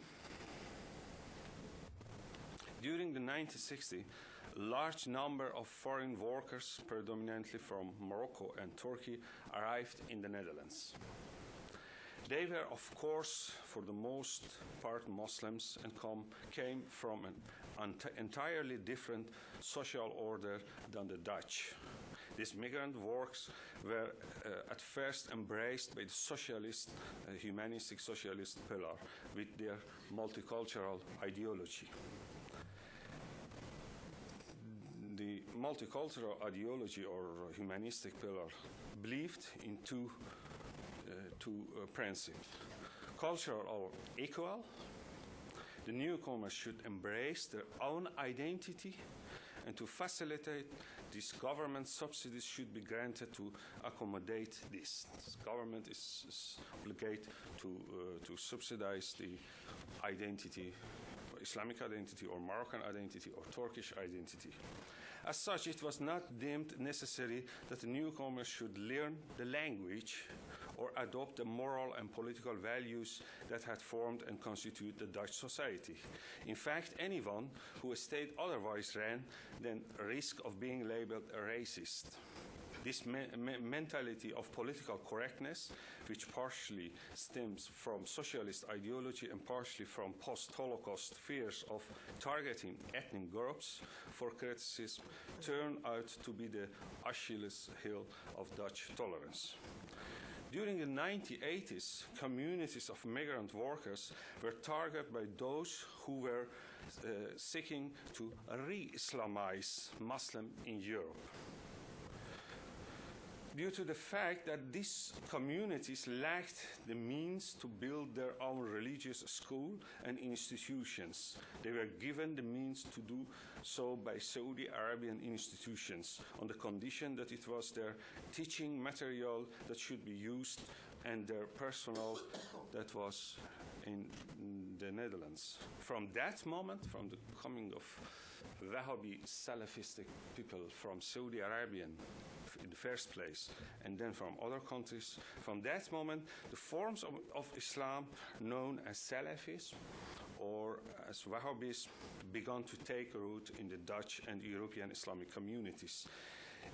a large number of foreign workers, predominantly from Morocco and Turkey, arrived in the Netherlands. They were, of course, for the most part Muslims and came from an entirely different social order than the Dutch. These migrant workers were at first embraced by the socialist, humanistic socialist pillar with their multicultural ideology. The multicultural ideology or humanistic pillar believed in two principles. Cultural or equal. The newcomers should embrace their own identity, and to facilitate this, government subsidies should be granted to accommodate this. The government is obligated to subsidize the identity, Islamic identity or Moroccan identity or Turkish identity. As such, it was not deemed necessary that the newcomers should learn the language or adopt the moral and political values that had formed and constitute the Dutch society. In fact, anyone who stated otherwise ran the risk of being labeled a racist. This mentality of political correctness, which partially stems from socialist ideology and partially from post-Holocaust fears of targeting ethnic groups for criticism, turned out to be the Achilles heel of Dutch tolerance. During the 1980s, communities of migrant workers were targeted by those who were seeking to re-Islamize Muslims in Europe. Due to the fact that these communities lacked the means to build their own religious school and institutions, they were given the means to do so by Saudi Arabian institutions on the condition that it was their teaching material that should be used and their personnel that was in the Netherlands. From that moment, from the coming of Wahhabi Salafistic people from Saudi Arabia in the first place, and then from other countries, from that moment, the forms of Islam known as Salafism or as Wahhabism began to take root in the Dutch and European Islamic communities.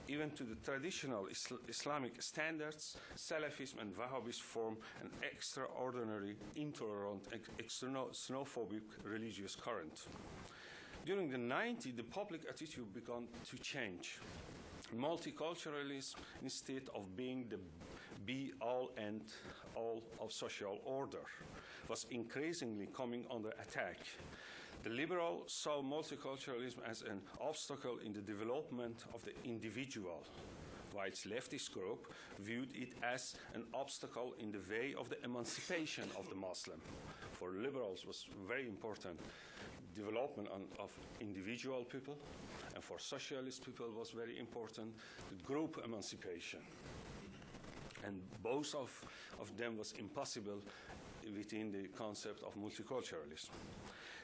Even to the traditional Islamic standards, Salafism and Wahhabism form an extraordinary, intolerant, xenophobic religious current. During the 90s, the public attitude began to change. Multiculturalism, instead of being the be-all and all of social order, was increasingly coming under attack. The liberals saw multiculturalism as an obstacle in the development of the individual, whilst leftist group viewed it as an obstacle in the way of the emancipation of the Muslim. For liberals was very important development of individual people, and for socialist people was very important the group emancipation. And both of them was impossible within the concept of multiculturalism.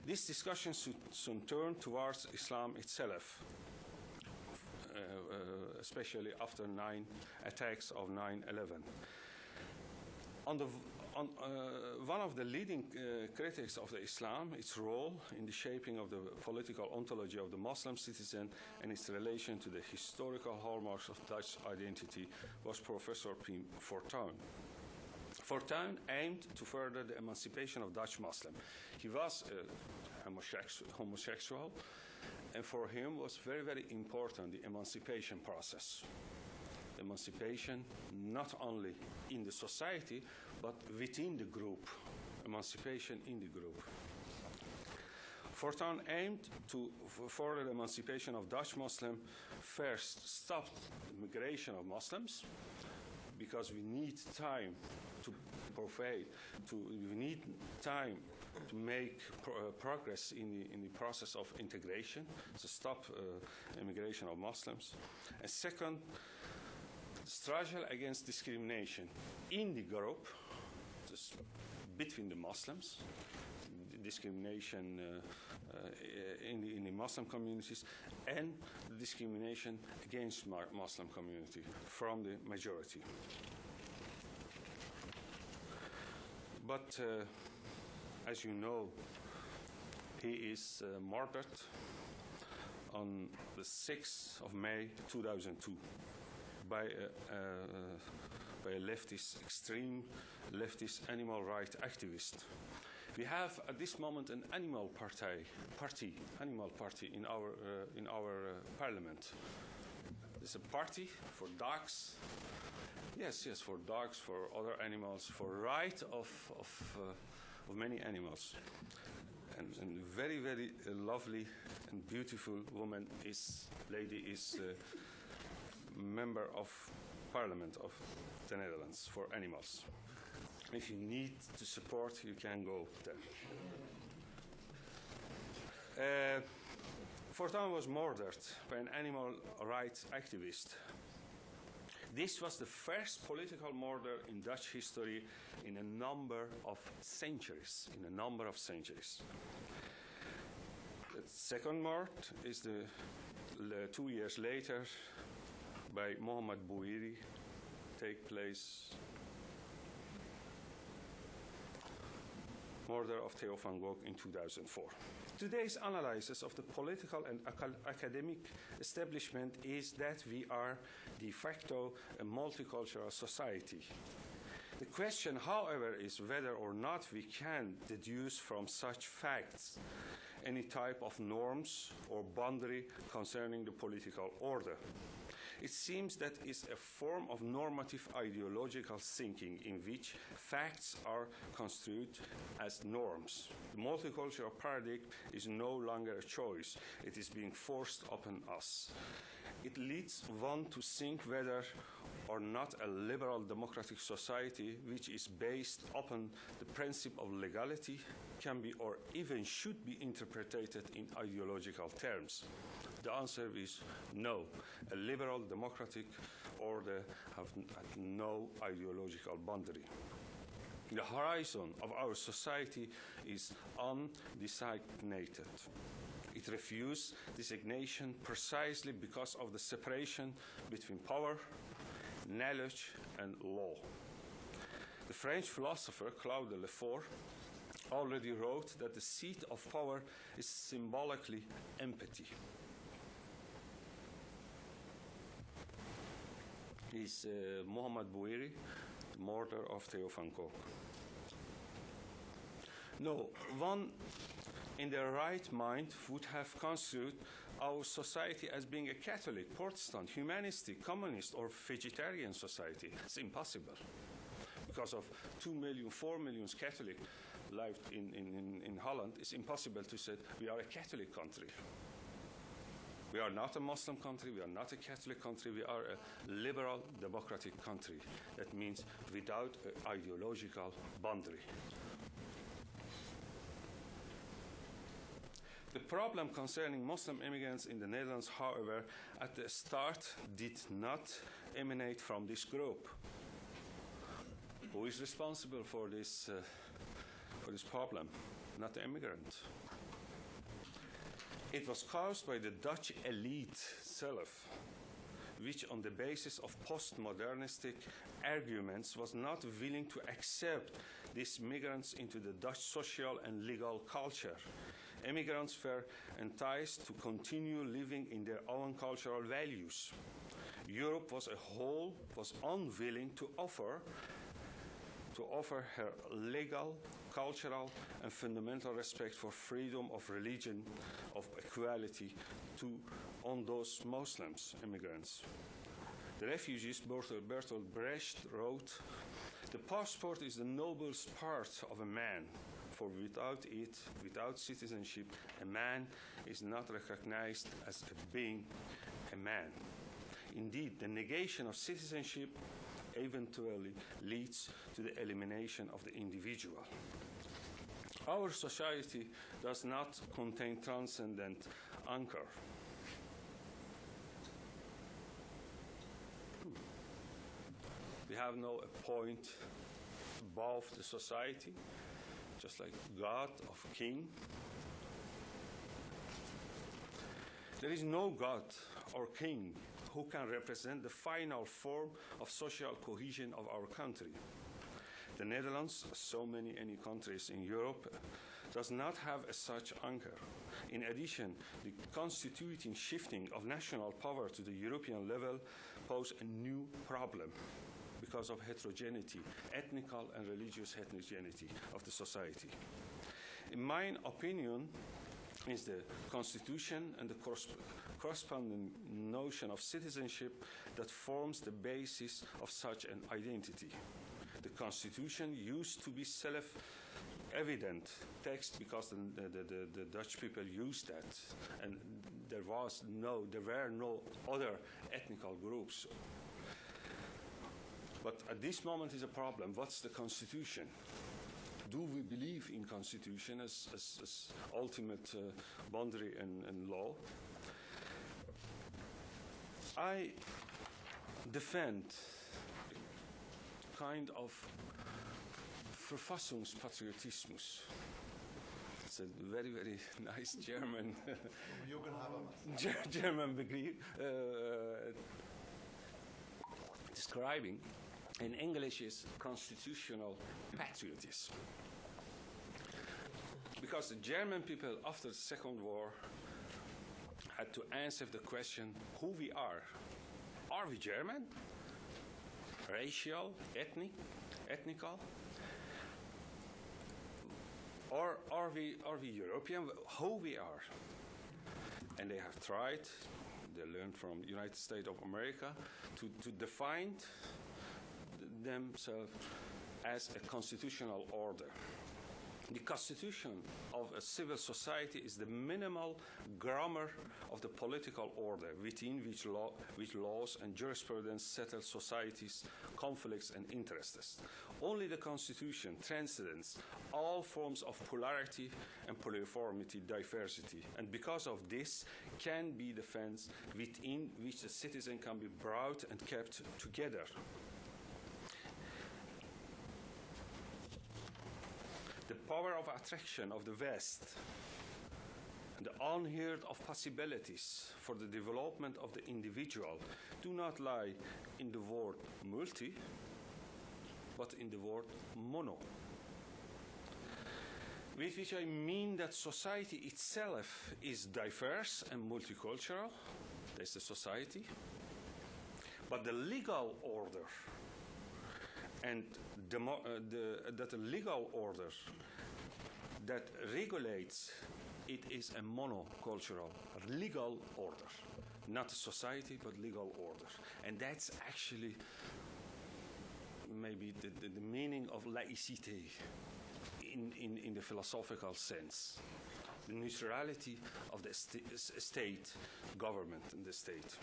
This discussion soon turned towards Islam itself, especially after attacks of 9/11. One of the leading critics of the Islam, its role in the shaping of the political ontology of the Muslim citizen and its relation to the historical hallmarks of Dutch identity, was Professor Pim Fortuyn. Fortuyn aimed to further the emancipation of Dutch Muslims. He was homosexual, and for him was very, very important the emancipation process. emancipation, not only in the society, but within the group, emancipation in the group. Fortan aimed to further the emancipation of Dutch Muslims, first stop the migration of Muslims, because we need time to provide, we need time to make progress in the process of integration, to stop immigration of Muslims. And second, struggle against discrimination in the group, just between the Muslims, discrimination in the Muslim communities, and the discrimination against Muslim community from the majority. But as you know, he is murdered on the 6th of May 2002 by a leftist, extreme leftist animal rights activist. We have at this moment an animal party in our parliament. It's a party for dogs. Yes, for dogs, for other animals, for right of many animals. And very, very lovely and beautiful lady is member of Parliament of the Netherlands for animals. If you need to support, you can go there. Fortan was murdered by an animal rights activist. This was the first political murder in Dutch history in a number of centuries. The second murder is 2 years later by Mohamed Bouhiri, take place. Murder of Theo van Gogh in 2004. Today's analysis of the political and academic establishment is that we are de facto a multicultural society. The question, however, is whether or not we can deduce from such facts any type of norms or boundary concerning the political order. It seems that is a form of normative ideological thinking in which facts are construed as norms. The multicultural paradigm is no longer a choice. It is being forced upon us. It leads one to think whether or not a liberal democratic society which is based upon the principle of legality can be or even should be interpreted in ideological terms. The answer is no. A liberal democratic order has no ideological boundary. The horizon of our society is undesignated. It refuses designation precisely because of the separation between power, knowledge, and law. The French philosopher Claude Lefort already wrote that the seat of power is symbolically empty. Is Mohamed Bouhiri, the murder of Theo van Gogh. No, one in their right mind would have construed our society as being a Catholic, Protestant, humanistic, communist, or vegetarian society. It's impossible. Because of 2 million, 4 million Catholic live in Holland, it's impossible to say we are a Catholic country. We are not a Muslim country, we are not a Catholic country, we are a liberal democratic country. That means without an ideological boundary. The problem concerning Muslim immigrants in the Netherlands, however, at the start did not emanate from this group. Who is responsible for this problem? Not the immigrant. It was caused by the Dutch elite itself, which on the basis of postmodernistic arguments was not willing to accept these migrants into the Dutch social and legal culture. Immigrants were enticed to continue living in their own cultural values. Europe as a whole was unwilling to offer her legal, cultural, and fundamental respect for freedom of religion, of equality on those Muslims, immigrants. The refugees, Bertolt Brecht wrote, "The passport is the noblest part of a man, for without it, without citizenship, a man is not recognized as being a man. Indeed, the negation of citizenship eventually leads to the elimination of the individual." Our society does not contain transcendent anchor. We have no point above the society, just like God of king. There is no God or king who can represent the final form of social cohesion of our country. The Netherlands, as so many countries in Europe, does not have a such anchor. In addition, the constituting shifting of national power to the European level pose a new problem because of heterogeneity, ethnical and religious heterogeneity of the society. In my opinion, is the Constitution and the corresponding notion of citizenship that forms the basis of such an identity. The Constitution used to be self-evident text because the Dutch people used that, and there were no other ethnical groups. But at this moment is a problem. What's the Constitution? Do we believe in Constitution as ultimate boundary and law? I defend a kind of Verfassungspatriotismus. It's a very, very nice German German begriff, describing. In English is constitutional patriotism. Because the German people after the Second War had to answer the question who we are. Are we German? Racial, ethnical? Or are we European? Who we are? And they have tried, they learned from the United States of America, to define themselves as a constitutional order. The constitution of a civil society is the minimal grammar of the political order within which laws and jurisprudence settle society's conflicts and interests. Only the constitution transcends all forms of polarity and polyformity, diversity, and because of this can be the fence within which the citizen can be brought and kept together. The power of attraction of the West and the unheard of possibilities for the development of the individual do not lie in the word multi, but in the word mono. With which I mean that society itself is diverse and multicultural, that's the society, but the legal order and that the legal order that regulates it is a monocultural legal order, not a society but legal order, and that's actually maybe the meaning of laïcité in the philosophical sense, the neutrality of the state, government, and the state.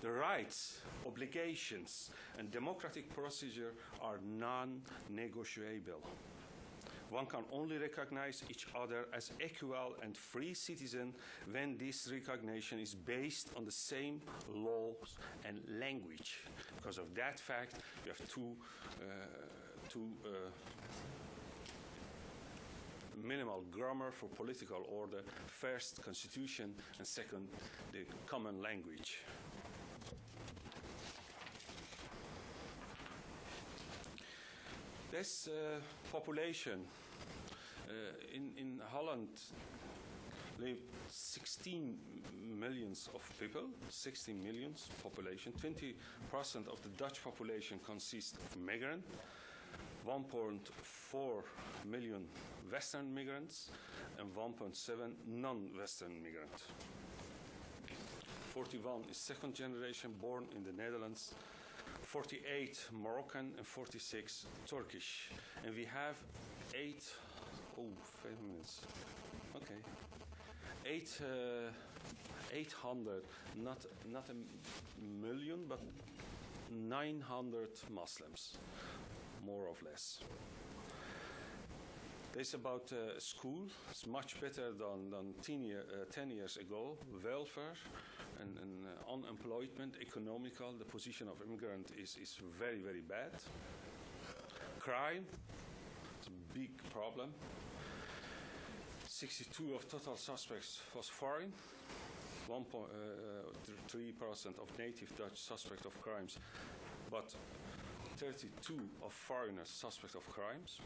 The rights, obligations, and democratic procedure are non-negotiable. One can only recognize each other as equal and free citizen when this recognition is based on the same laws and language. Because of that fact, you have two minimal grammar for political order. First, constitution, and second, the common language. This population in Holland live 16 millions of people, 16 millions population. 20% of the Dutch population consists of migrants, 1.4 million Western migrants, and 1.7 non-Western migrants. 41 is second generation, born in the Netherlands. 48 Moroccan and 46 Turkish. And we have 5 minutes. Okay. 800, not a million, but 900 Muslims, more or less. This about school. It's much better than 10 years ago. Welfare and unemployment, economical, the position of immigrant is very, very bad. Crime, it's a big problem. 62 of total suspects was foreign. 1.3% of native Dutch suspect of crimes, but 32 of foreigners suspect of crimes.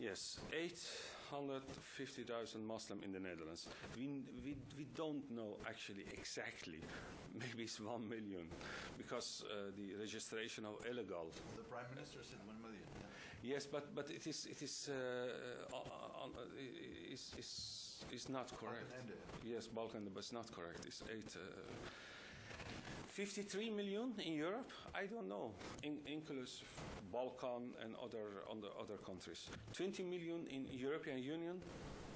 Yes, 850,000 Muslims in the Netherlands. We don't know actually exactly. Maybe it's 1 million, because the registration of illegal. The Prime Minister said 1 million. Yeah. Yes, but it is not correct. Yes, Balkan, but it's not correct. It's 53 million in Europe. I don't know, includes Balkan and other countries. 20 million in European Union,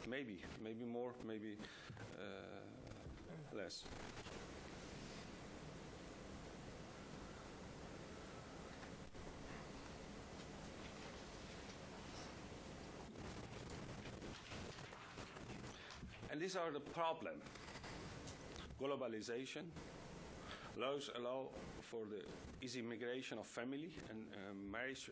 maybe more, maybe less. And these are the problem. Globalization allow for the easy migration of family and marriage.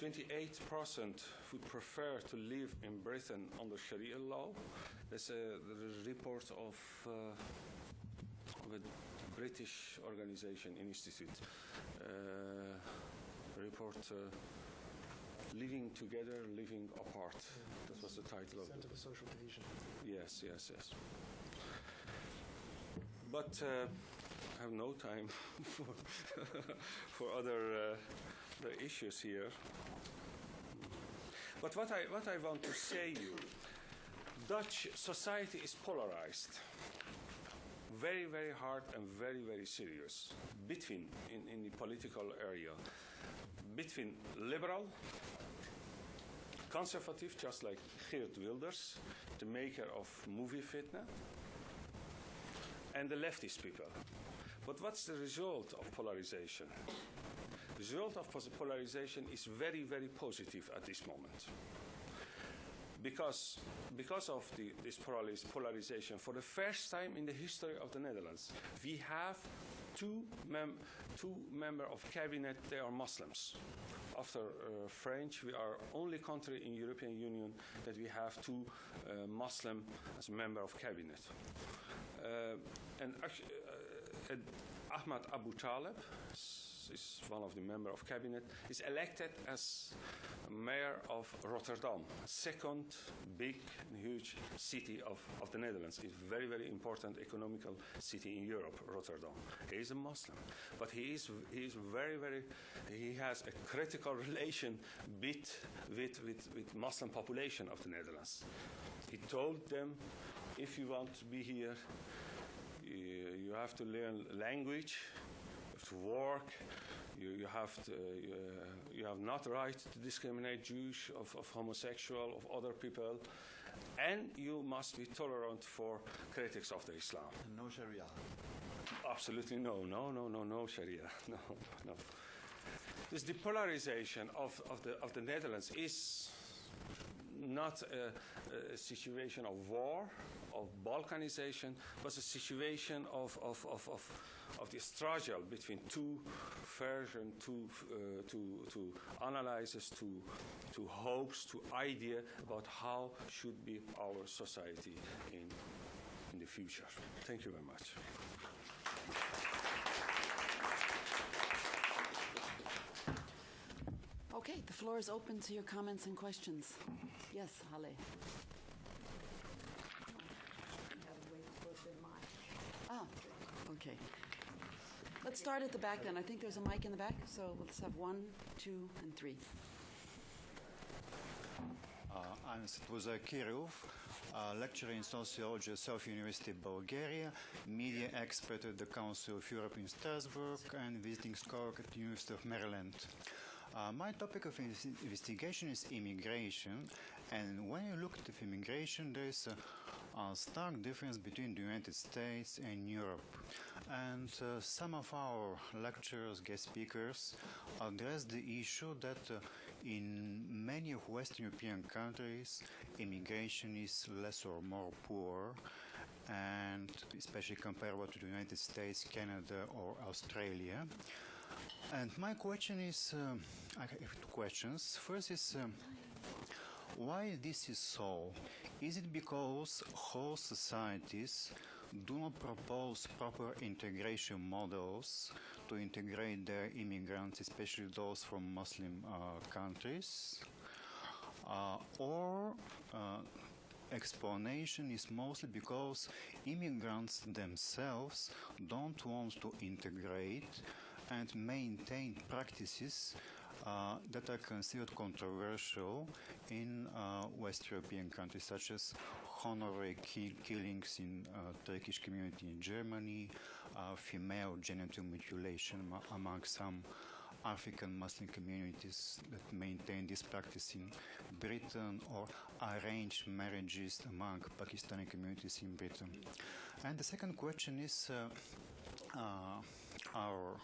28% would prefer to live in Britain under Sharia law. That's the report of a British organization, institute. Report Living Together, Living Apart. That was the title of it. Center for Social Cohesion. Yes. But I have no time for other issues here. But what I want to say you, Dutch society is polarized. Very, very hard and very, very serious. Between, in the political area, between liberal, conservative, just like Geert Wilders, the maker of movie Fitna, and the leftist people. But what's the result of polarization? The result of polarization is very, very positive at this moment. Because of this polarization, for the first time in the history of the Netherlands, we have two members of cabinet, they are Muslims. After French, we are only country in European Union that we have two Muslim as member of cabinet. And Ahmad Abu Talib is one of the member of cabinet, is elected as mayor of Rotterdam, second big and huge city of the Netherlands. It's a very, very important economical city in Europe, Rotterdam. He is a Muslim, but he has a critical relation with Muslim population of the Netherlands. He told them, if you want to be here, you have to learn language, you have to work, you have not right to discriminate Jews, of homosexual, of other people, and you must be tolerant for critics of the Islam. And no Sharia. Absolutely no Sharia, no. This depolarization of the Netherlands is not a situation of war, of Balkanization, but a situation of the struggle between two versions, two analyses, two hopes, two ideas about how should be our society in the future. Thank you very much. Okay, the floor is open to your comments and questions. Yes, Haleh. Okay. let's start at the back then. I think there's a mic in the back, so let's have 1, 2, and 3. I'm Stvozar Kirov, lecturer in sociology at South University Bulgaria, media expert at the Council of Europe in Strasbourg, and visiting scholar at the University of Maryland. My topic of investigation is immigration, and when you look at immigration, there is a stark difference between the United States and Europe. And some of our lecturers, guest speakers, address the issue that in many of Western European countries, immigration is less or more poor, and especially comparable to the United States, Canada, or Australia. And my question is, I have 2 questions. First is, why this is so? Is it because whole societies do not propose proper integration models to integrate their immigrants, especially those from Muslim countries? Or explanation is mostly because immigrants themselves don't want to integrate and maintain practices that are considered controversial in West European countries, such as honorary killings in Turkish community in Germany, female genital mutilation among some African Muslim communities that maintain this practice in Britain, or arranged marriages among Pakistani communities in Britain. And the second question is, our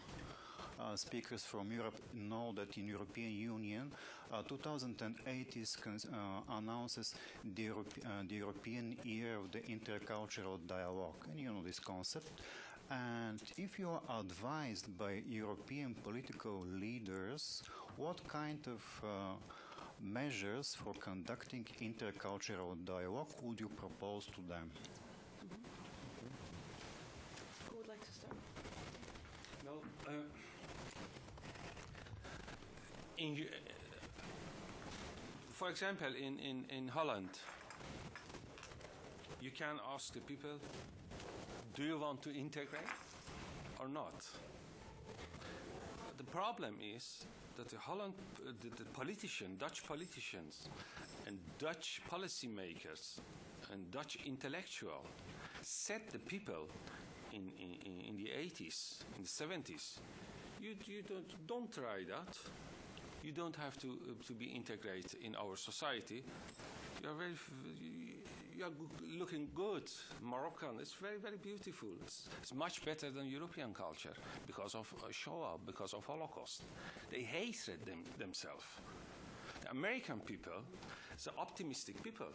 speakers from Europe know that in European Union, 2008 is announces the European Year of the Intercultural Dialogue, and you know this concept. And if you are advised by European political leaders, what kind of measures for conducting intercultural dialogue would you propose to them? Who would like to start? Well, for example, in Holland, you can ask the people, do you want to integrate or not? The problem is that the Dutch politicians and Dutch policymakers and Dutch intellectuals set the people in the 80s, in the 70s. You don't try that. You don't have to be integrated in our society. You're looking good. Moroccan, it's very, very beautiful. It's much better than European culture because of Shoah, because of Holocaust. They hated themselves. The American people, the optimistic people,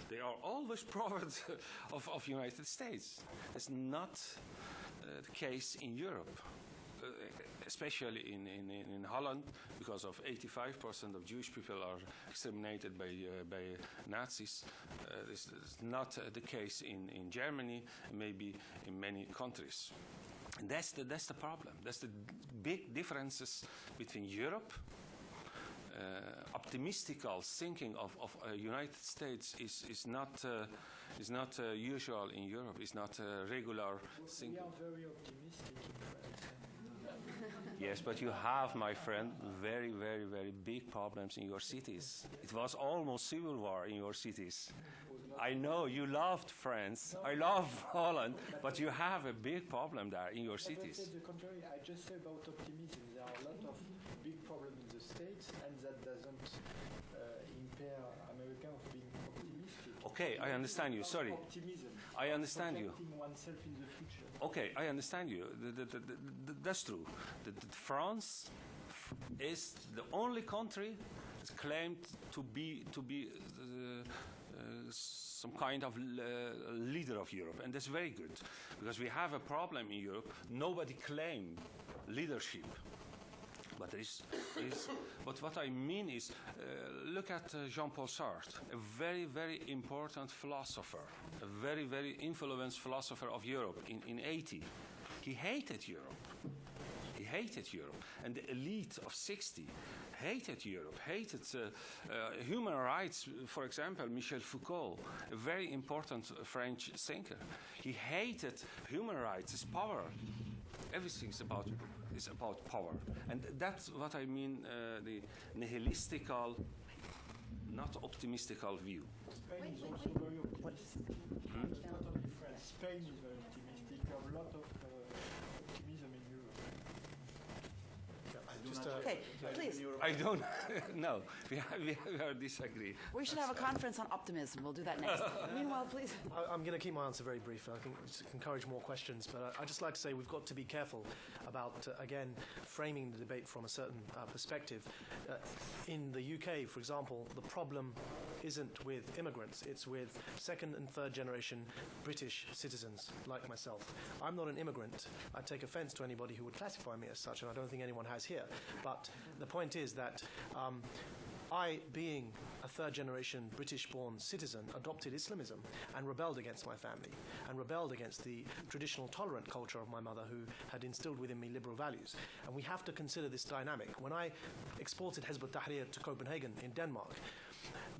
they are always proud of United States. It's not the case in Europe. Especially in Holland, because of 85% of Jewish people are exterminated by Nazis. This is not the case in Germany, maybe in many countries. And that's the problem. That's the big differences between Europe. Optimistical thinking of United States is not usual in Europe. It's not regular thinking. We are very optimistic in France. Yes, but you have, my friend, very, very, very big problems in your cities. It was almost civil war in your cities. I know you loved France, I love Holland, but you have a big problem there in your cities. I said the contrary. I just said about optimism. There are a lot of big problems in the States, and that doesn't impair America of being optimistic. Okay, I understand you. Sorry. Optimism. I understand you. Projecting oneself in the future. Okay, I understand you. That's true. France is the only country that's claimed to be some kind of leader of Europe, and that's very good because we have a problem in Europe. Nobody claimed leadership. But what I mean is, look at Jean-Paul Sartre, a very, very important philosopher, a very, very influential philosopher of Europe in 80. He hated Europe. He hated Europe. And the elite of 60 hated Europe, hated human rights. For example, Michel Foucault, a very important French thinker, he hated human rights, it's power. Everything is about power. And that's what I mean, the nihilistical, not optimistical view. Spain is also very optimistic. Not only France, Spain is very optimistic. There are a lot of optimism in Europe. Okay, please. I don't know. We are disagree. We should have a conference on optimism. We'll do that next. Meanwhile, please. I'm going to keep my answer very brief. I think to encourage more questions, but I'd just like to say we've got to be careful about, again, framing the debate from a certain perspective. In the UK, for example, the problem isn't with immigrants. It's with second and third generation British citizens like myself. I'm not an immigrant. I take offense to anybody who would classify me as such, and I don't think anyone has here. But the point is that I, being a third-generation British-born citizen, adopted Islamism and rebelled against my family and rebelled against the traditional tolerant culture of my mother who had instilled within me liberal values. And we have to consider this dynamic. When I exported Hizb ut-Tahrir to Copenhagen in Denmark,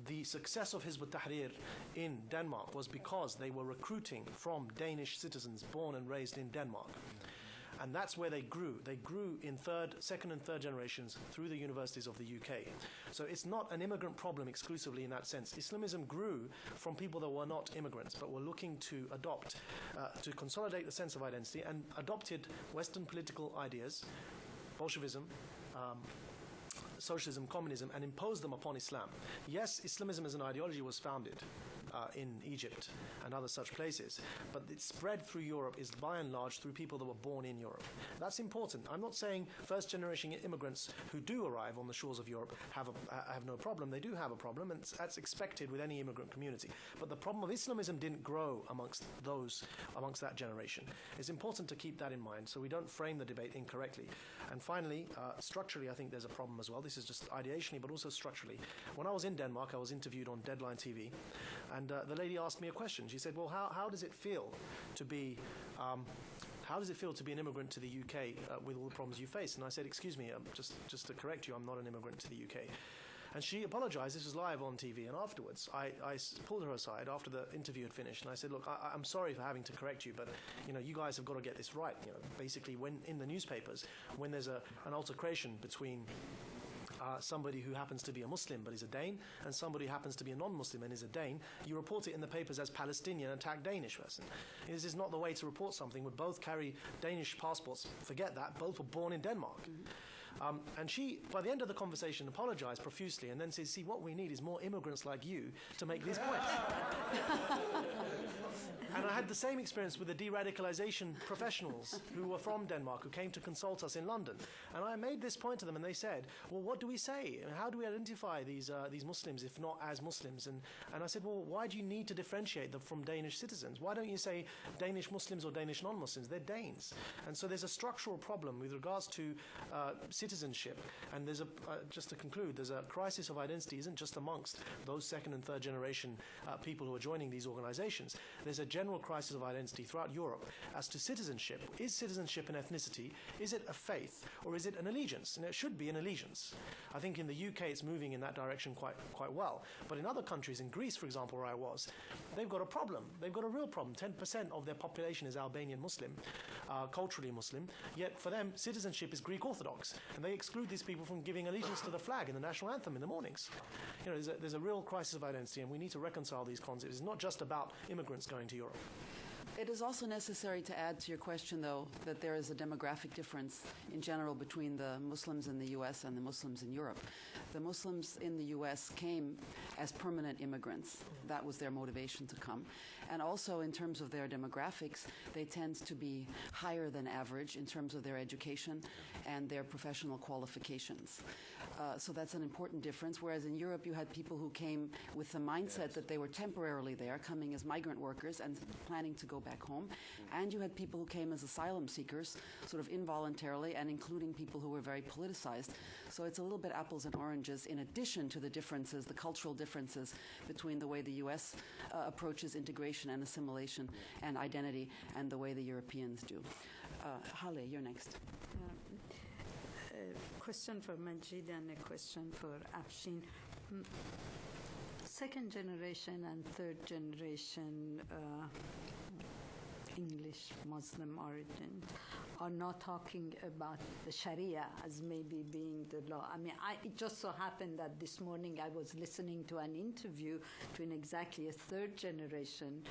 the success of Hizb ut-Tahrir in Denmark was because they were recruiting from Danish citizens born and raised in Denmark. And that's where they grew. They grew in second and third generations through the universities of the UK. So it's not an immigrant problem exclusively in that sense. Islamism grew from people that were not immigrants, but were looking to adopt, to consolidate a sense of identity, and adopted Western political ideas, Bolshevism, socialism, communism, and imposed them upon Islam. Yes, Islamism as an ideology was founded in Egypt and other such places, but its spread through Europe is by and large through people that were born in Europe. That's important. I'm not saying first-generation immigrants who do arrive on the shores of Europe have no problem. They do have a problem, and that's expected with any immigrant community. But the problem of Islamism didn't grow amongst that generation. It's important to keep that in mind so we don't frame the debate incorrectly. And finally, structurally, I think there's a problem as well. This is just ideationally, but also structurally. When I was in Denmark, I was interviewed on Deadline TV, and the lady asked me a question. She said, well, how does it feel to be an immigrant to the UK with all the problems you face? And I said, excuse me, just to correct you, I'm not an immigrant to the UK. And she apologized. This was live on TV. And afterwards, I pulled her aside after the interview had finished, and I said, look, I'm sorry for having to correct you, but you guys have got to get this right. Basically, when in the newspapers, when there's an altercation between somebody who happens to be a Muslim but is a Dane, and somebody who happens to be a non-Muslim and is a Dane, you report it in the papers as Palestinian attack Danish person. This is not the way to report something. We both carry Danish passports. Forget that. Both were born in Denmark. And she, by the end of the conversation, apologized profusely and then said, see, what we need is more immigrants like you to make these points. And I had the same experience with the de-radicalization professionals who were from Denmark, who came to consult us in London. And I made this point to them, and they said, well, what do we say? How do we identify these Muslims, if not as Muslims? And I said, well, why do you need to differentiate them from Danish citizens? Why don't you say Danish Muslims or Danish non-Muslims? They're Danes. And so there's a structural problem with regards to citizenship. And there's just to conclude, there's a crisis of identity isn't just amongst those second and third generation people who are joining these organizations. There's a general crisis of identity throughout Europe as to citizenship. Is citizenship an ethnicity? Is it a faith? Or is it an allegiance? And it should be an allegiance. I think in the UK it's moving in that direction quite well. But in other countries, in Greece, for example, where I was, they've got a problem. They've got a real problem. 10% of their population is Albanian Muslim, culturally Muslim. Yet for them, citizenship is Greek Orthodox. And they exclude these people from giving allegiance to the flag and the national anthem in the mornings. There's a real crisis of identity, and we need to reconcile these concepts. It's not just about immigrants going to Europe. It is also necessary to add to your question, though, that there is a demographic difference in general between the Muslims in the U.S. and the Muslims in Europe. The Muslims in the U.S. came as permanent immigrants. That was their motivation to come. And also in terms of their demographics, they tend to be higher than average in terms of their education and their professional qualifications. So that's an important difference, whereas in Europe you had people who came with the mindset that they were temporarily there, coming as migrant workers and planning to go back home. And you had people who came as asylum seekers, sort of involuntarily, and including people who were very politicized. So it's a little bit apples and oranges, in addition to the differences, the cultural differences between the way the U.S. Approaches integration and assimilation and identity and the way the Europeans do. Haleh, you're next. a question for Majid and a question for Afshin. Second generation and third generation English Muslim origin are not talking about the Sharia as maybe being the law. I mean, it just so happened that this morning I was listening to an interview between exactly a third generation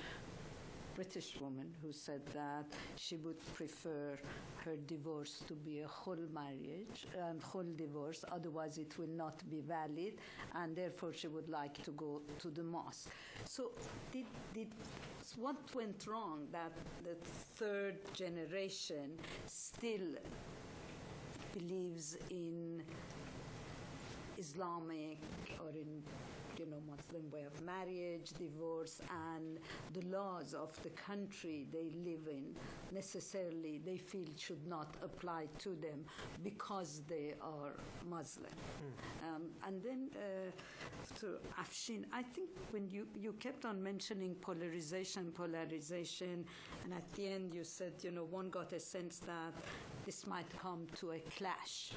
British woman who said that she would prefer her divorce to be a khul marriage, khul divorce, otherwise it will not be valid, and therefore she would like to go to the mosque. So what went wrong that the third generation still believes in Islamic or in Muslim way of marriage, divorce, and the laws of the country they live in necessarily they feel should not apply to them because they are Muslim. And then to Afshin, I think when you kept on mentioning polarization, and at the end you said, one got a sense that this might come to a clash.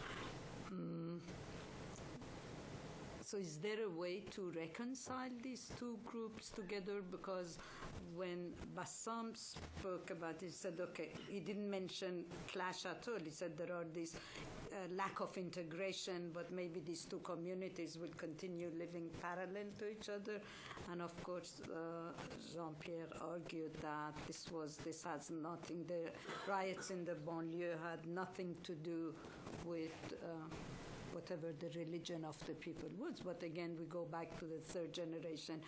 So is there a way to reconcile these two groups together? Because when Bassam spoke about it, he said, okay, he didn't mention clash at all. He said there are this lack of integration, but maybe these two communities will continue living parallel to each other. And of course, Jean-Pierre argued that this has nothing, the riots in the banlieue had nothing to do with whatever the religion of the people was. But again, we go back to the third generation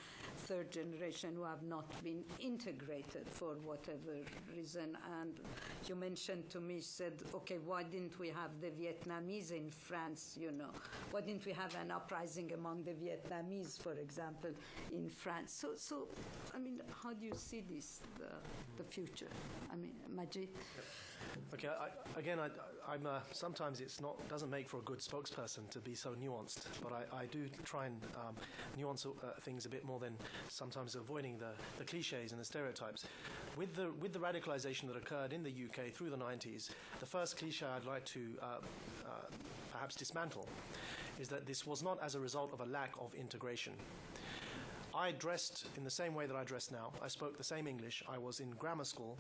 who have not been integrated for whatever reason. And you mentioned to me, said, okay, why didn't we have the Vietnamese in France, Why didn't we have an uprising among the Vietnamese, for example, in France? So I mean, how do you see this, the future? I mean, Majid? Okay, I'm sometimes doesn't make for a good spokesperson to be so nuanced, but I do try and nuance things a bit more than sometimes avoiding the cliches and the stereotypes. With the radicalization that occurred in the UK through the 90s, the first cliche I'd like to perhaps dismantle is that this was not as a result of a lack of integration. I dressed in the same way that I dress now. I spoke the same English. I was in grammar school,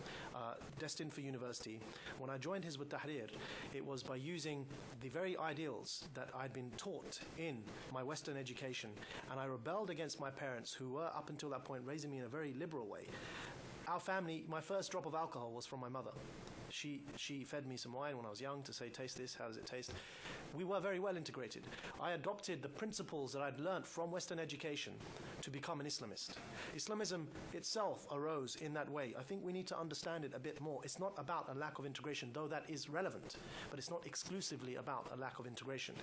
destined for university. When I joined Hizb ut-Tahrir, it was by using the very ideals that I'd been taught in my Western education, and I rebelled against my parents, who were, up until that point, raising me in a very liberal way. Our family, my first drop of alcohol was from my mother. She fed me some wine when I was young to say, taste this, how does it taste? We were very well integrated. I adopted the principles that I'd learnt from Western education to become an Islamist. Islamism itself arose in that way. I think we need to understand it a bit more. It's not about a lack of integration, though that is relevant, but it's not exclusively about a lack of integration.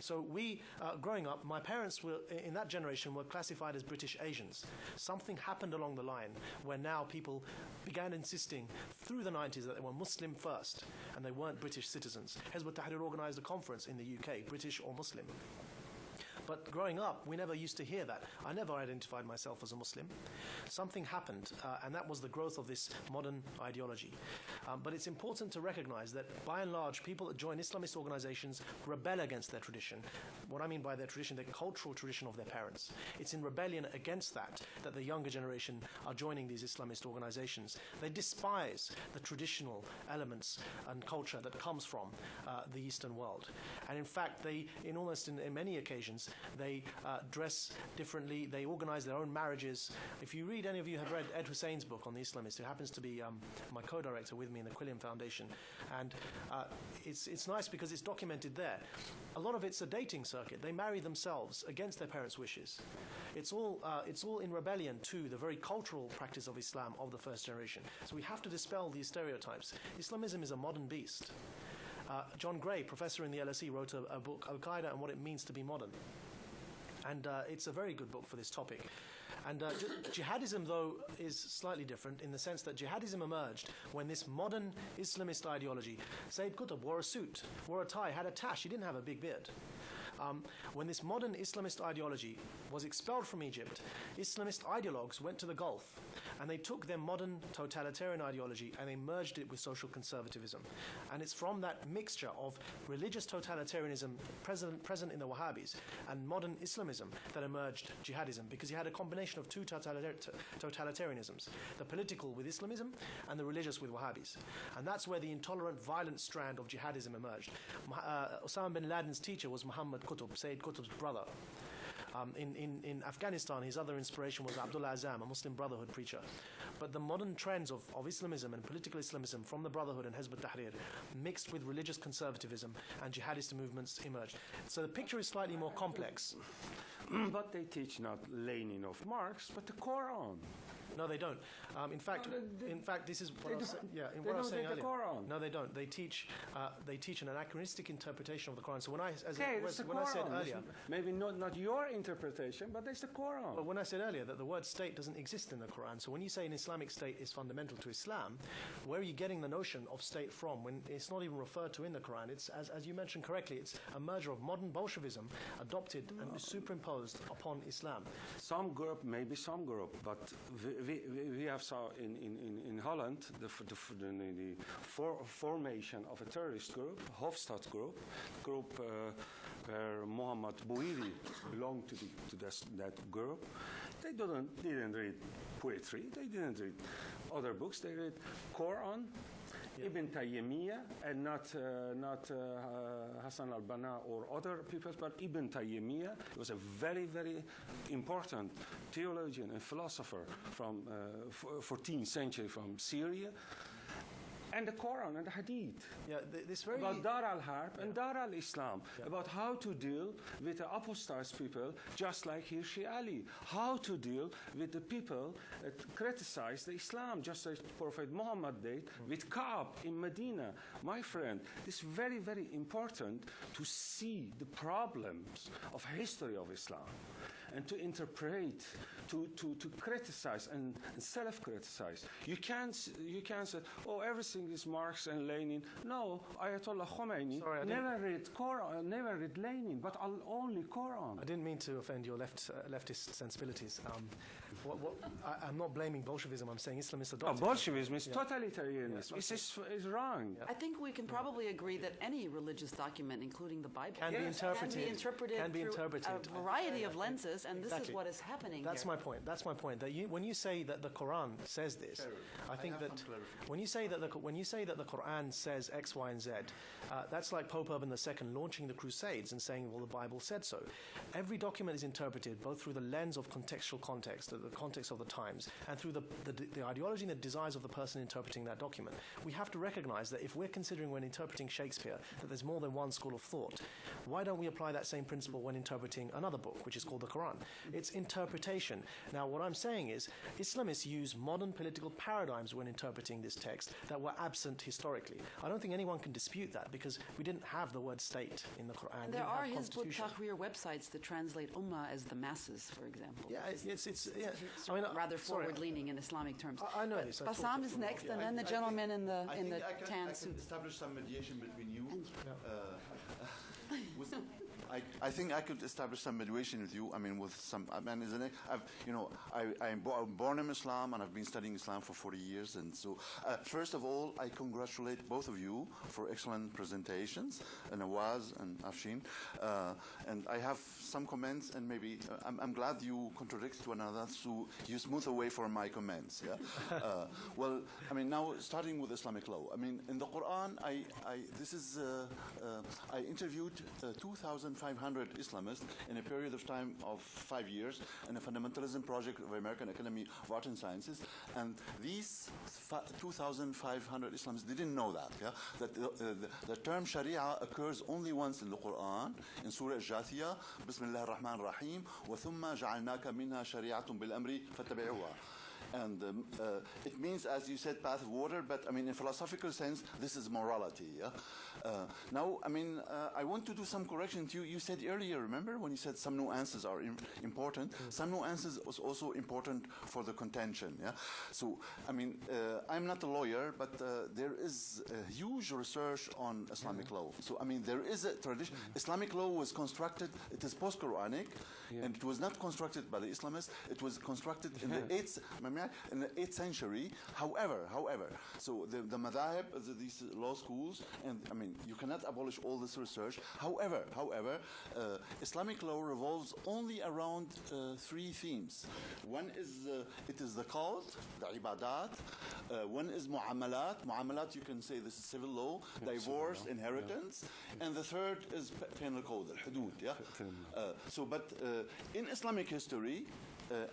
So we, growing up, my parents were, in that generation, were classified as British Asians. Something happened along the line where now people began insisting through the 90s that they were Muslim first and they weren't British citizens. Hizb ut-Tahrir organized a conference in the UK, British or Muslim. But growing up, we never used to hear that. I never identified myself as a Muslim. Something happened, and that was the growth of this modern ideology. But it's important to recognize that, by and large, people that join Islamist organizations rebel against their tradition. What I mean by their tradition, the cultural tradition of their parents. It's in rebellion against that the younger generation are joining these Islamist organizations. They despise the traditional elements and culture that comes from the Eastern world. And in fact, in many occasions, they dress differently. They organize their own marriages. If you read, any of you have read Ed Hussein's book on the Islamists, who happens to be my co-director with me in the Quilliam Foundation. And it's nice because it's documented there. A lot of it's a dating circuit. They marry themselves against their parents' wishes. It's all in rebellion to the very cultural practice of Islam of the first generation. So we have to dispel these stereotypes. Islamism is a modern beast. John Gray, professor in the LSE, wrote a book, Al-Qaeda and What It Means to Be Modern. And it's a very good book for this topic. And jihadism, though, is slightly different in the sense that jihadism emerged when this modern Islamist ideology, Sayyid Qutb wore a suit, wore a tie, had a tash, he didn't have a big beard. When this modern Islamist ideology was expelled from Egypt, Islamist ideologues went to the Gulf And they took their modern totalitarian ideology and they merged it with social conservatism. And it's from that mixture of religious totalitarianism present in the Wahhabis and modern Islamism that emerged jihadism, because you had a combination of two totalitarianisms, the political with Islamism and the religious with Wahhabis. And that's where the intolerant, violent strand of jihadism emerged. Osama bin Laden's teacher was Muhammad Qutb, Sayyid Qutb's brother. In Afghanistan, his other inspiration was Abdullah Azam, a Muslim Brotherhood preacher. But the modern trends of Islamism and political Islamism from the Brotherhood and Hizb ut-Tahrir mixed with religious conservatism and jihadist movements emerged. So the picture is slightly more complex. But they teach not Lenin of Marx, but the Quran. No, they don't. In fact, this is what I was saying earlier. The Quran. No, they don't. They teach an anachronistic interpretation of the Quran. So when I said earlier, maybe not your interpretation, but it's the Quran. But when I said earlier that the word state doesn't exist in the Quran, so when you say an Islamic state is fundamental to Islam, where are you getting the notion of state from? When it's not even referred to in the Quran. It's as you mentioned correctly, it's a merger of modern Bolshevism adopted and superimposed upon Islam. Some group, but we have saw in Holland the formation of a terrorist group, Hofstad group where Mohammed Bouhidi belonged to that group. They didn't read poetry, they didn't read other books, they read Quran, Ibn Taymiyyah, and not Hassan al-Banna or other people, but Ibn Taymiyyah was a very, very important theologian and philosopher from 14th century from Syria. And the Quran and the Hadith. Yeah, about Dar al-Harb and Dar al-Islam, about how to deal with the apostate people, just like Hirsi Ali. How to deal with the people that criticize the Islam, just as Prophet Muhammad did with Ka'b in Medina. My friend, it's very, very important to see the problems of history of Islam and to interpret, to criticize and self-criticize. You can't say, oh, everything is Marx and Lenin. No, Ayatollah Khomeini never read Lenin, but only Quran. I didn't mean to offend your leftist sensibilities. I'm not blaming Bolshevism. I'm saying Islamists adopted. Bolshevism is totalitarianism. It's wrong. I think we can probably agree that any religious document, including the Bible, can be interpreted through a variety of lenses, and exactly. This is what is happening. That's my point. That's my point. That when you say that the Quran says this, I think that when you say that the Quran says X, Y, and Z, that's like Pope Urban II launching the Crusades and saying, well, the Bible said so. Every document is interpreted both through the lens of contextual context, the context of the times, and through the ideology and the desires of the person interpreting that document. We have to recognize that if we're considering when interpreting Shakespeare that there's more than one school of thought, why don't we apply that same principle when interpreting another book, which is called the Quran? It's interpretation. Now, what I'm saying is Islamists use modern political paradigms when interpreting this text that were absent historically. I don't think anyone can dispute that because we didn't have the word state in the Quran. And there are Hizb ut-Tahrir websites that translate ummah as the masses, for example. Yeah, it's rather forward-leaning in Islamic terms. I know this. Bassam is next, and then the gentleman in the tan suit. I can establish some mediation between you. I think I could establish some mediation with you. I mean, with some. I mean, isn't it? I'm born in Islam, and I've been studying Islam for 40 years. And so, first of all, I congratulate both of you for excellent presentations, and Awaz and Afshin. And I have some comments, and maybe I'm glad you contradict to another, so you smooth away for my comments. Yeah. Well, I mean, now starting with Islamic law. I mean, in the Quran, I interviewed 2,500 Islamists in a period of time of 5 years in a fundamentalism project of American Academy of Art and Sciences, and these 2,500 Islamists didn't know that. Yeah? That the term Sharia occurs only once in the Quran, in Surah Al-Jathiyah, Bismillah ar-Rahman ar-Rahim, وَثُمَّ جَعَلْنَاكَ مِنْهَا شَرِيعَةٌ بِالْأَمْرِ فَاتَّبِعُوهَا. And it means, as you said, path of water, but I mean, in philosophical sense, this is morality. Yeah? Now, I mean, I want to do some correction to you. You said earlier, remember, when you said some nuances are important, some nuances was also important for the contention. Yeah? So, I mean, I'm not a lawyer, but there is a huge research on Islamic law. So, I mean, there is a tradition. Islamic law was constructed, it is post-Quranic, and it was not constructed by the Islamists. It was constructed in the 8th. in the 8th century. However, so the madhahib, these law schools, and I mean, you cannot abolish all this research. However, Islamic law revolves only around 3 themes. One is it is the cult, the ibadat. One is mu'amalat. Mu'amalat, you can say this is civil law, divorce, inheritance. And the third is penal code, al-hudud. Yeah. But in Islamic history,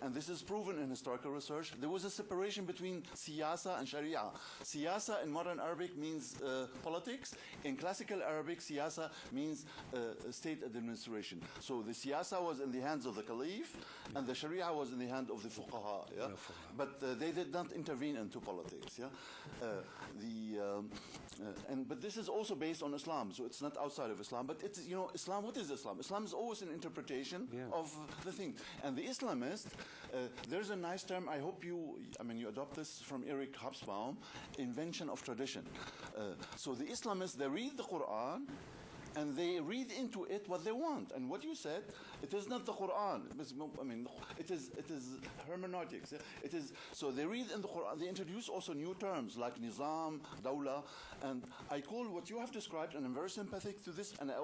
and this is proven in historical research, there was a separation between siyasa and sharia. Siyasa in modern Arabic means politics. In classical Arabic, siyasa means state administration. So the siyasa was in the hands of the caliph, and the sharia was in the hand of the fuqaha. Yeah? But they did not intervene into politics. Yeah? But this is also based on Islam, so it's not outside of Islam. But it's, Islam, what is Islam? Islam is always an interpretation of the thing. And the Islamists, there's a nice term, I hope you adopt this from Eric Hobsbawm, invention of tradition. So the Islamists, they read the Quran, and they read into it what they want. And what you said, it is not the Quran. It is hermeneutics. It is, so they read in the Quran, they introduce also new terms like nizam, dawla, and I call what you have described, and I'm very sympathetic to this, and I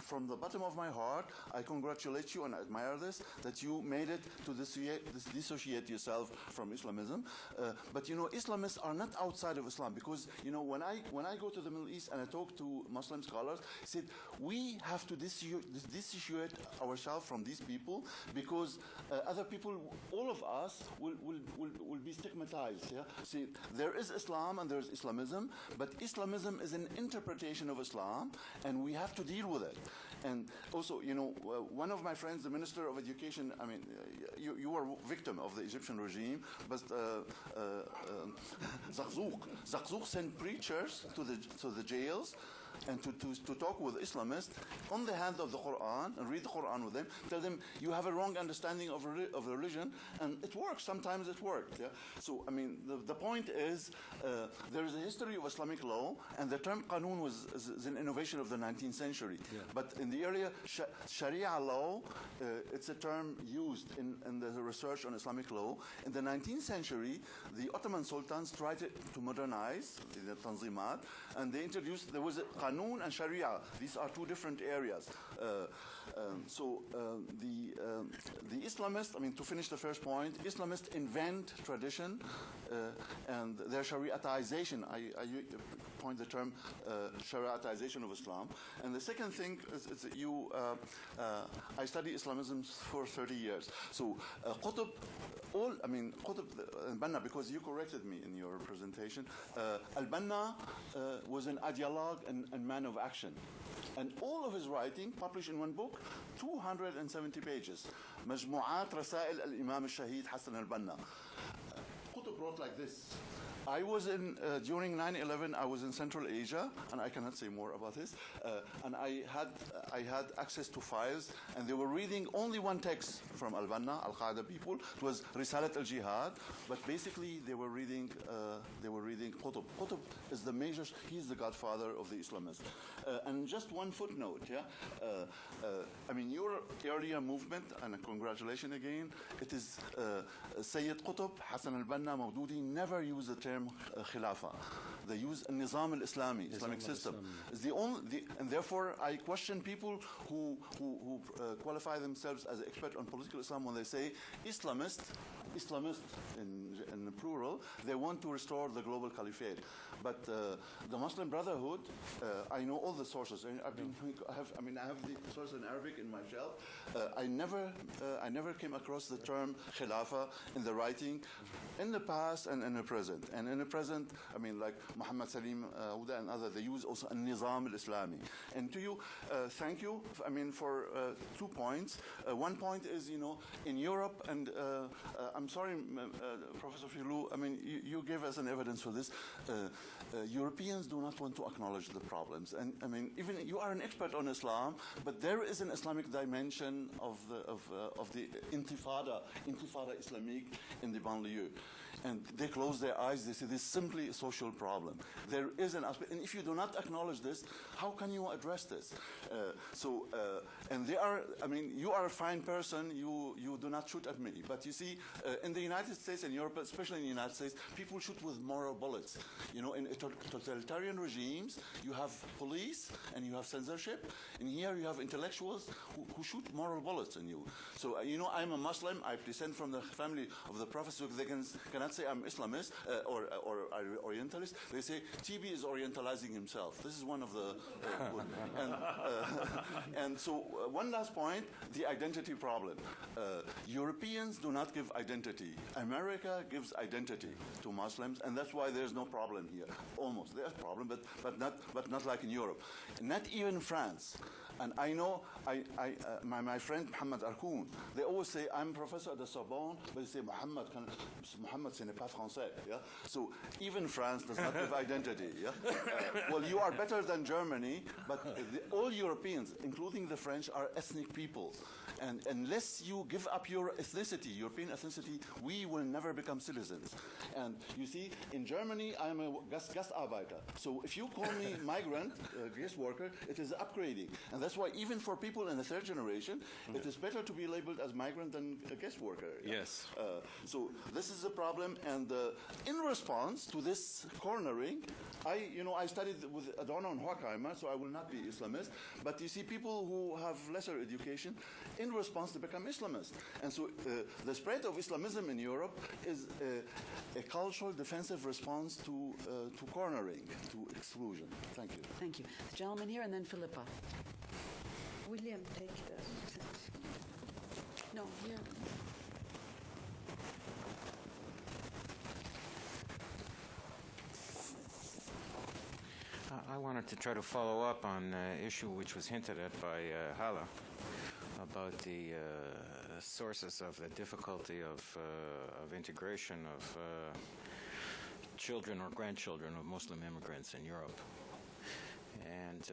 from the bottom of my heart, I congratulate you and I admire this, that you made it to dissociate yourself from Islamism. But Islamists are not outside of Islam, because when I go to the Middle East and I talk to Muslim scholars, said we have to dissociate ourselves from these people, because other people, all of us, will be stigmatized. Yeah? See, there is Islam and there is Islamism, but Islamism is an interpretation of Islam, and we have to deal with it. And also, one of my friends, the Minister of Education, you were victim of the Egyptian regime, but Zarzouk sent preachers to the jails and to talk with Islamists on the hand of the Quran and read the Quran with them, tell them you have a wrong understanding of religion, and it works. Sometimes it worked. Yeah? So, the point is there is a history of Islamic law, and the term Qanun is an innovation of the 19th century. Yeah. But in the earlier Sharia law, it's a term used in the research on Islamic law. In the 19th century, the Ottoman sultans tried to modernize the Tanzimat, and they introduced, there was a Qanun and Sharia. These are 2 different areas. The Islamists, to finish the first point, Islamists invent tradition and their Shariatization. I point the term Shariatization of Islam. And the second thing is I study Islamism for 30 years. So Qutb, Qutb al-Banna, because you corrected me in your presentation, al-Banna was an ideologue and man of action. And all of his writing, published in one book, 270 pages. مجموعات رسائل الإمام الشهيد حسن البنا. Qutb wrote like this. I was during 9/11, I was in Central Asia, and I cannot say more about this. And I had access to files, and they were reading only one text from Al-Banna, Al-Qaeda people. It was Risalat al-Jihad, but basically they were reading Qutb. Qutb is the major. He's the godfather of the Islamists. And just one footnote, your earlier movement, and congratulations again. It is Sayyid Qutb, Hassan al-Banna, Mawdudi never used the term Khilafa. They use Nizam al-Islami, Islamic system. It's the only, and therefore I question people who qualify themselves as expert on political Islam when they say Islamist in plural, they want to restore the global caliphate. But the Muslim Brotherhood, I know all the sources. I have the sources in Arabic in my shelf. I never came across the term Khilafa in the writing in the past and in the present. And in the present, like Muhammad Salim Huda and others, they use also a Nizam al-Islami. And to you, thank you, for 2 points. One point is, in Europe, and I'm sorry, Professor Filiu, you gave us an evidence for this. Europeans do not want to acknowledge the problems. And even you are an expert on Islam, but there is an Islamic dimension of the Intifada Islamique in the banlieue. and they close their eyes. They say this is simply a social problem. There is an aspect, and if you do not acknowledge this, how can you address this? And they are, I mean, you are a fine person, you do not shoot at me. But you see, in the United States and Europe, especially in the United States, people shoot with moral bullets. You know, in totalitarian regimes, you have police and you have censorship, and here you have intellectuals who shoot moral bullets in you. So, you know, I'm a Muslim, I descend from the family of the Profes, so they cannot say I'm Islamist or Orientalist. They say Tibi is Orientalizing himself. This is one of the... and so one last point, the identity problem. Europeans do not give identity. America gives identity to Muslims, and that's why there's no problem here. Almost. There's a problem, but not like in Europe. Not even France. And I know my friend Mohamed Arkoun, they always say, I'm professor at the Sorbonne, but they say, Mohamed, ce n'est pas français. Yeah? So even France does not give identity. Yeah? Well, you are better than Germany, but all Europeans, including the French, are ethnic people. And unless you give up your ethnicity, European ethnicity, we will never become citizens. And you see, in Germany, I'm a Gastarbeiter. So if you call me migrant, guest worker, it is upgrading. And that's why even for people in the third generation, it is better to be labeled as migrant than a guest worker. Yeah? Yes. So this is a problem. And in response to this cornering, I studied with Adorno and Horkheimer, so I will not be Islamist. But you see, people who have lesser education, in response, they become Islamist. And so the spread of Islamism in Europe is a cultural defensive response to cornering, to exclusion. Thank you. Thank you. The gentleman here, and then Philippa. William, take that. No, here. I wanted to try to follow up on an issue which was hinted at by Haleh about the sources of the difficulty of integration of children or grandchildren of Muslim immigrants in Europe. And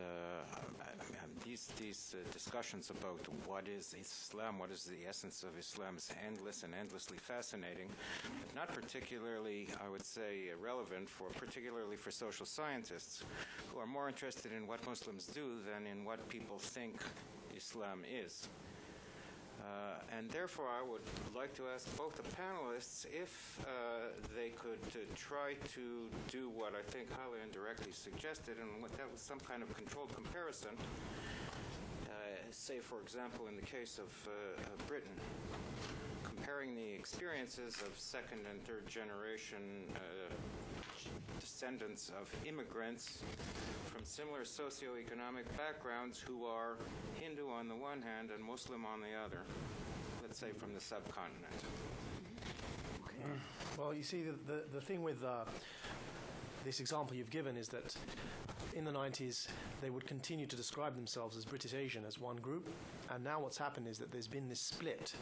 these discussions about what is Islam, what is the essence of Islam, is endless and endlessly fascinating, but not particularly, I would say, relevant particularly for social scientists who are more interested in what Muslims do than in what people think Islam is. And therefore, I would like to ask both the panelists if they could try to do what I think Haleh indirectly suggested, and what that was some kind of controlled comparison. Say, for example, in the case of Britain, comparing the experiences of second and third generation descendants of immigrants from similar socioeconomic backgrounds who are Hindu on the one hand and Muslim on the other, let's say from the subcontinent. Okay. Well, you see, the thing with this example you've given is that in the 90s, they would continue to describe themselves as British Asian as one group, and now what's happened is that there's been this split,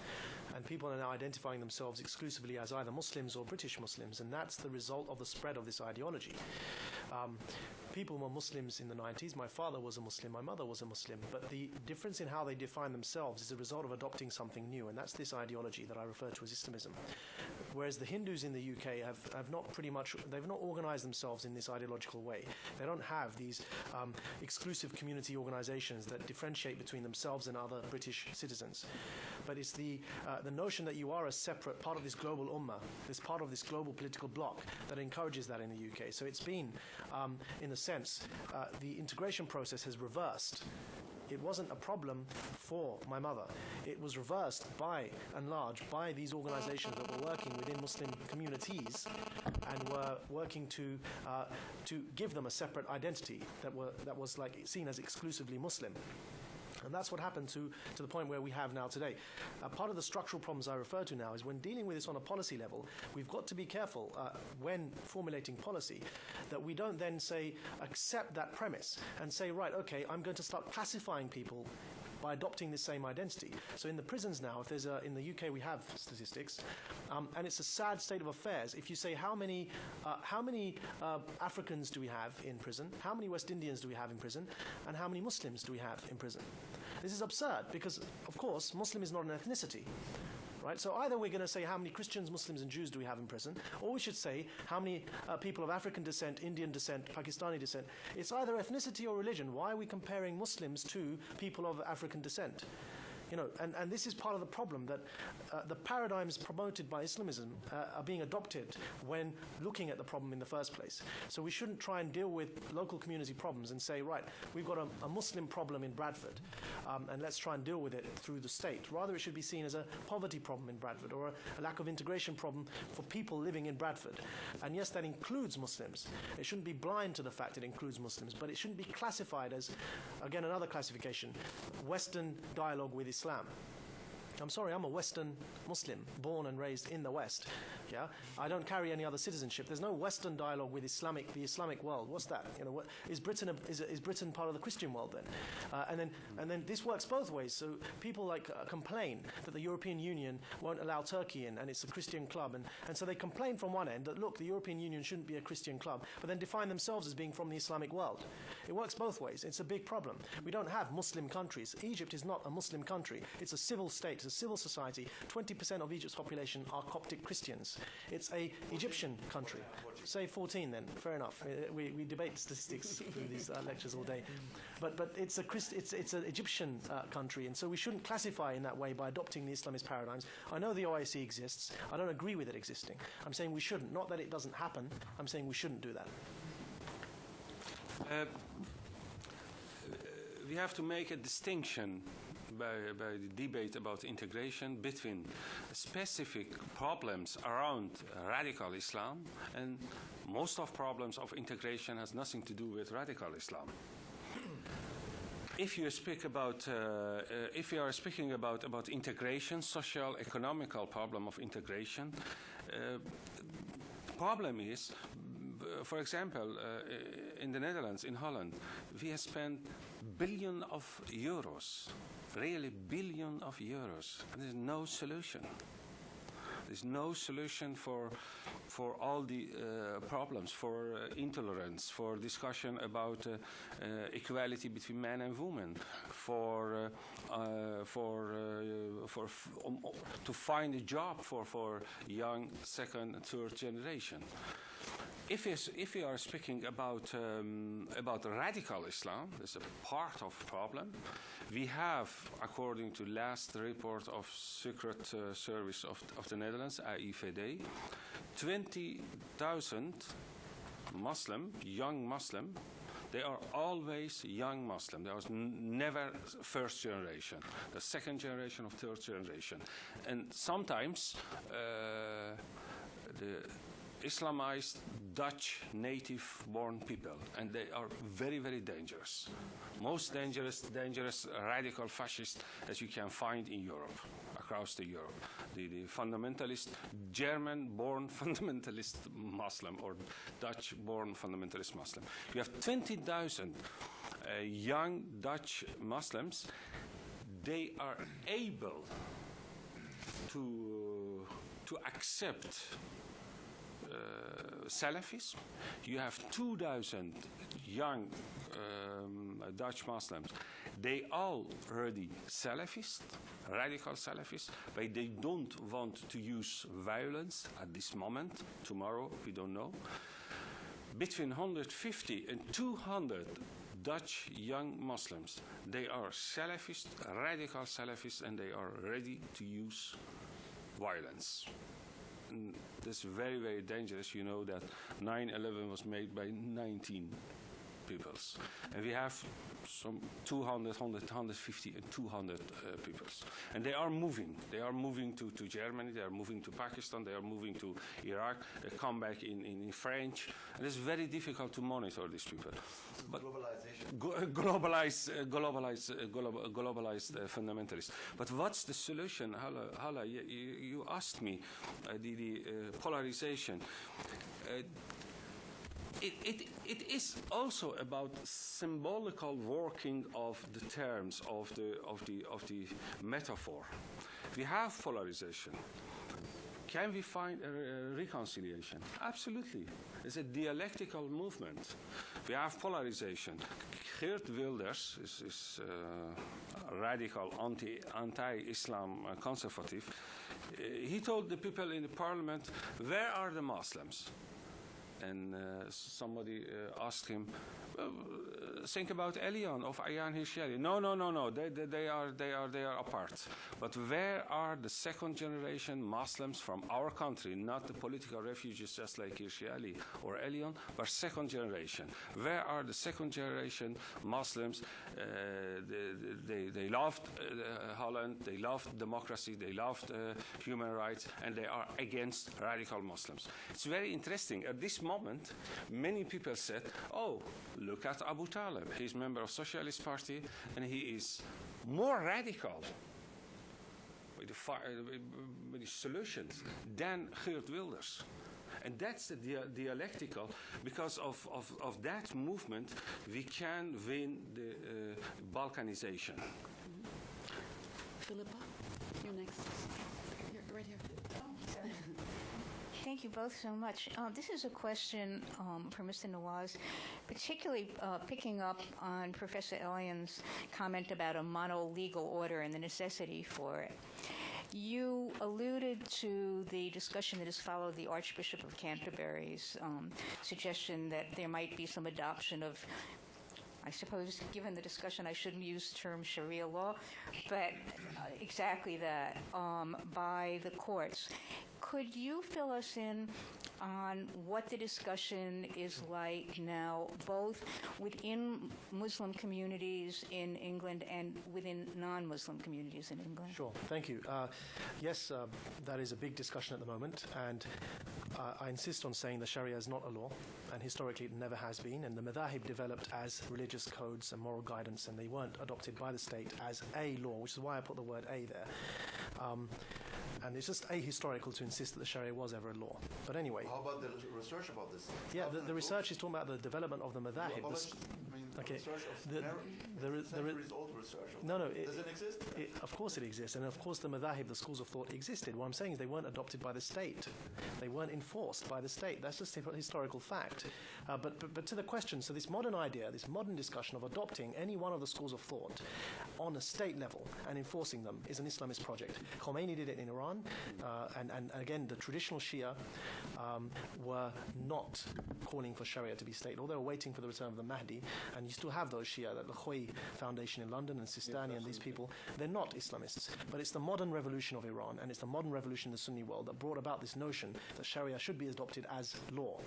and people are now identifying themselves exclusively as either Muslims or British Muslims, and that's the result of the spread of this ideology. People were Muslims in the 90s. My father was a Muslim, my mother was a Muslim, but the difference in how they define themselves is a result of adopting something new, and that's this ideology that I refer to as Islamism. Whereas the Hindus in the UK have not they've not organized themselves in this ideological way. They don't have these exclusive community organizations that differentiate between themselves and other British citizens. But it's the notion that you are a separate part of this global ummah, this part of this global political bloc that encourages that in the UK. So it's been, in a sense, the integration process has reversed. It wasn't a problem for my mother. It was reversed by and large by these organizations that were working within Muslim communities and were working to give them a separate identity that was like seen as exclusively Muslim. And that's what happened to the point where we have now today. Part of the structural problems I refer to now is when dealing with this on a policy level, we've got to be careful when formulating policy that we don't then say, accept that premise and say, right, okay, I'm going to start classifying people by adopting the same identity. So in the prisons now, if there's in the UK we have statistics, and it's a sad state of affairs. If you say how many Africans do we have in prison, how many West Indians do we have in prison, and how many Muslims do we have in prison? This is absurd because, of course, Muslim is not an ethnicity. right? So either we're going to say how many Christians, Muslims, and Jews do we have in prison, or we should say how many people of African descent, Indian descent, Pakistani descent. It's either ethnicity or religion. Why are we comparing Muslims to people of African descent? You know, and this is part of the problem, that the paradigms promoted by Islamism are being adopted when looking at the problem in the first place. So we shouldn't try and deal with local community problems and say, right, we've got a Muslim problem in Bradford, and let's try and deal with it through the state. Rather, it should be seen as a poverty problem in Bradford, or a lack of integration problem for people living in Bradford. And yes, that includes Muslims. It shouldn't be blind to the fact it includes Muslims, but it shouldn't be classified as, again, another classification, Western dialogue with Islam. I'm sorry, I'm a Western Muslim, born and raised in the West. Yeah, I don't carry any other citizenship. There's no Western dialogue with the Islamic world. What's that? You know, is Britain part of the Christian world then? And then this works both ways. So people complain that the European Union won't allow Turkey in, and it's a Christian club, and so they complain from one end that look, the European Union shouldn't be a Christian club, but then define themselves as being from the Islamic world. It works both ways. It's a big problem. We don't have Muslim countries. Egypt is not a Muslim country. It's a civil state. It's a civil society. 20% of Egypt's population are Coptic Christians. It's a Egyptian country. Say 14 then. Fair enough. We debate statistics through these lectures all day. But it's an Egyptian country, and so we shouldn't classify in that way by adopting the Islamist paradigms. I know the OIC exists. I don't agree with it existing. I'm saying we shouldn't. Not that it doesn't happen. I'm saying we shouldn't do that. We have to make a distinction by the debate about integration between specific problems around radical Islam, and most of problems of integration has nothing to do with radical Islam. If you speak about, if you are speaking about integration, social, economical problem of integration, problem is, for example, in the Netherlands, in Holland, we have spent billions of euros, really billions of euros, and there's no solution. There's no solution for all the problems, for intolerance, for discussion about equality between men and women, to find a job for young second and third generation. If we are speaking about radical Islam, there's a part of problem. We have, according to last report of Secret Service of the Netherlands, AIVD, 20,000 Muslim, young Muslim. They are always young Muslim. There was never first generation. The second generation or third generation. And sometimes the Islamized Dutch native-born people, and they are very, very dangerous. Most dangerous radical fascists that you can find in Europe, across the Europe. The fundamentalist, German-born fundamentalist Muslim or Dutch-born fundamentalist Muslim. You have 20,000 young Dutch Muslims. They are able to accept Salafism. You have 2,000 young Dutch Muslims. They all already Salafist, radical Salafist, but they don't want to use violence at this moment. Tomorrow, we don't know. Between 150 and 200 Dutch young Muslims, they are Salafist, radical Salafist, and they are ready to use violence. And this is very, very dangerous. You know that 9/11 was made by 19 peoples. And we have some 200, 150, and 200 peoples. And they are moving. They are moving to Germany. They are moving to Pakistan. They are moving to Iraq. They come back in French. And it's very difficult to monitor these people. But globalized fundamentalists. But what's the solution, Haleh? You asked me the polarization. It is also about symbolical working of the terms of the metaphor. We have polarization. Can we find a reconciliation? Absolutely. It's a dialectical movement. We have polarization. Geert Wilders is radical anti-Islam conservative. He told the people in the parliament, where are the Muslims? And somebody asked him, think about Elion of Ayaan Hirsi Ali. No. They are apart. But where are the second generation Muslims from our country, not the political refugees just like Hirsi Ali or Elion, but second generation? Where are the second generation Muslims? They loved Holland, they loved democracy, they loved human rights, and they are against radical Muslims. It's very interesting. At this moment, many people said, oh, look at Abu Talib. He's a member of Socialist Party, and he is more radical with his solutions than Geert Wilders. And that's the dialectical. Because of that movement, we can win the Balkanization. Philippa, you're next. Here, right here. Thank you both so much. This is a question for Mr. Nawaz, particularly picking up on Professor Ellion's comment about a mono-legal order and the necessity for it. You alluded to the discussion that has followed the Archbishop of Canterbury's suggestion that there might be some adoption of, I suppose, given the discussion, I shouldn't use the term Sharia law, but exactly that, by the courts. Could you fill us in on what the discussion is like now, both within Muslim communities in England and within non-Muslim communities in England? Sure, thank you. Yes, that is a big discussion at the moment, and I insist on saying the Sharia is not a law, and historically it never has been, and the madhahib developed as religious codes and moral guidance, and they weren't adopted by the state as a law, which is why I put the word a there. And it's just ahistorical to insist that the Sharia was ever a law. But anyway. How about the research about this? Yeah, the research is talking about the development of the madhahib. Okay. Research of centuries-old research. No. Does it exist? Of course it exists. And of course the madhahib, the schools of thought, existed. What I'm saying is they weren't adopted by the state. They weren't enforced by the state. That's just a historical fact. But to the question, so this modern idea, this modern discussion of adopting any one of the schools of thought on a state level and enforcing them is an Islamist project. Khomeini did it in Iran, and again, the traditional Shia were not calling for Sharia to be state, although they were waiting for the return of the Mahdi, and you still have those Shia, the Khoi Foundation in London and Sistani and these people. They're not Islamists, but it's the modern revolution of Iran and it's the modern revolution in the Sunni world that brought about this notion that Sharia should be adopted as law.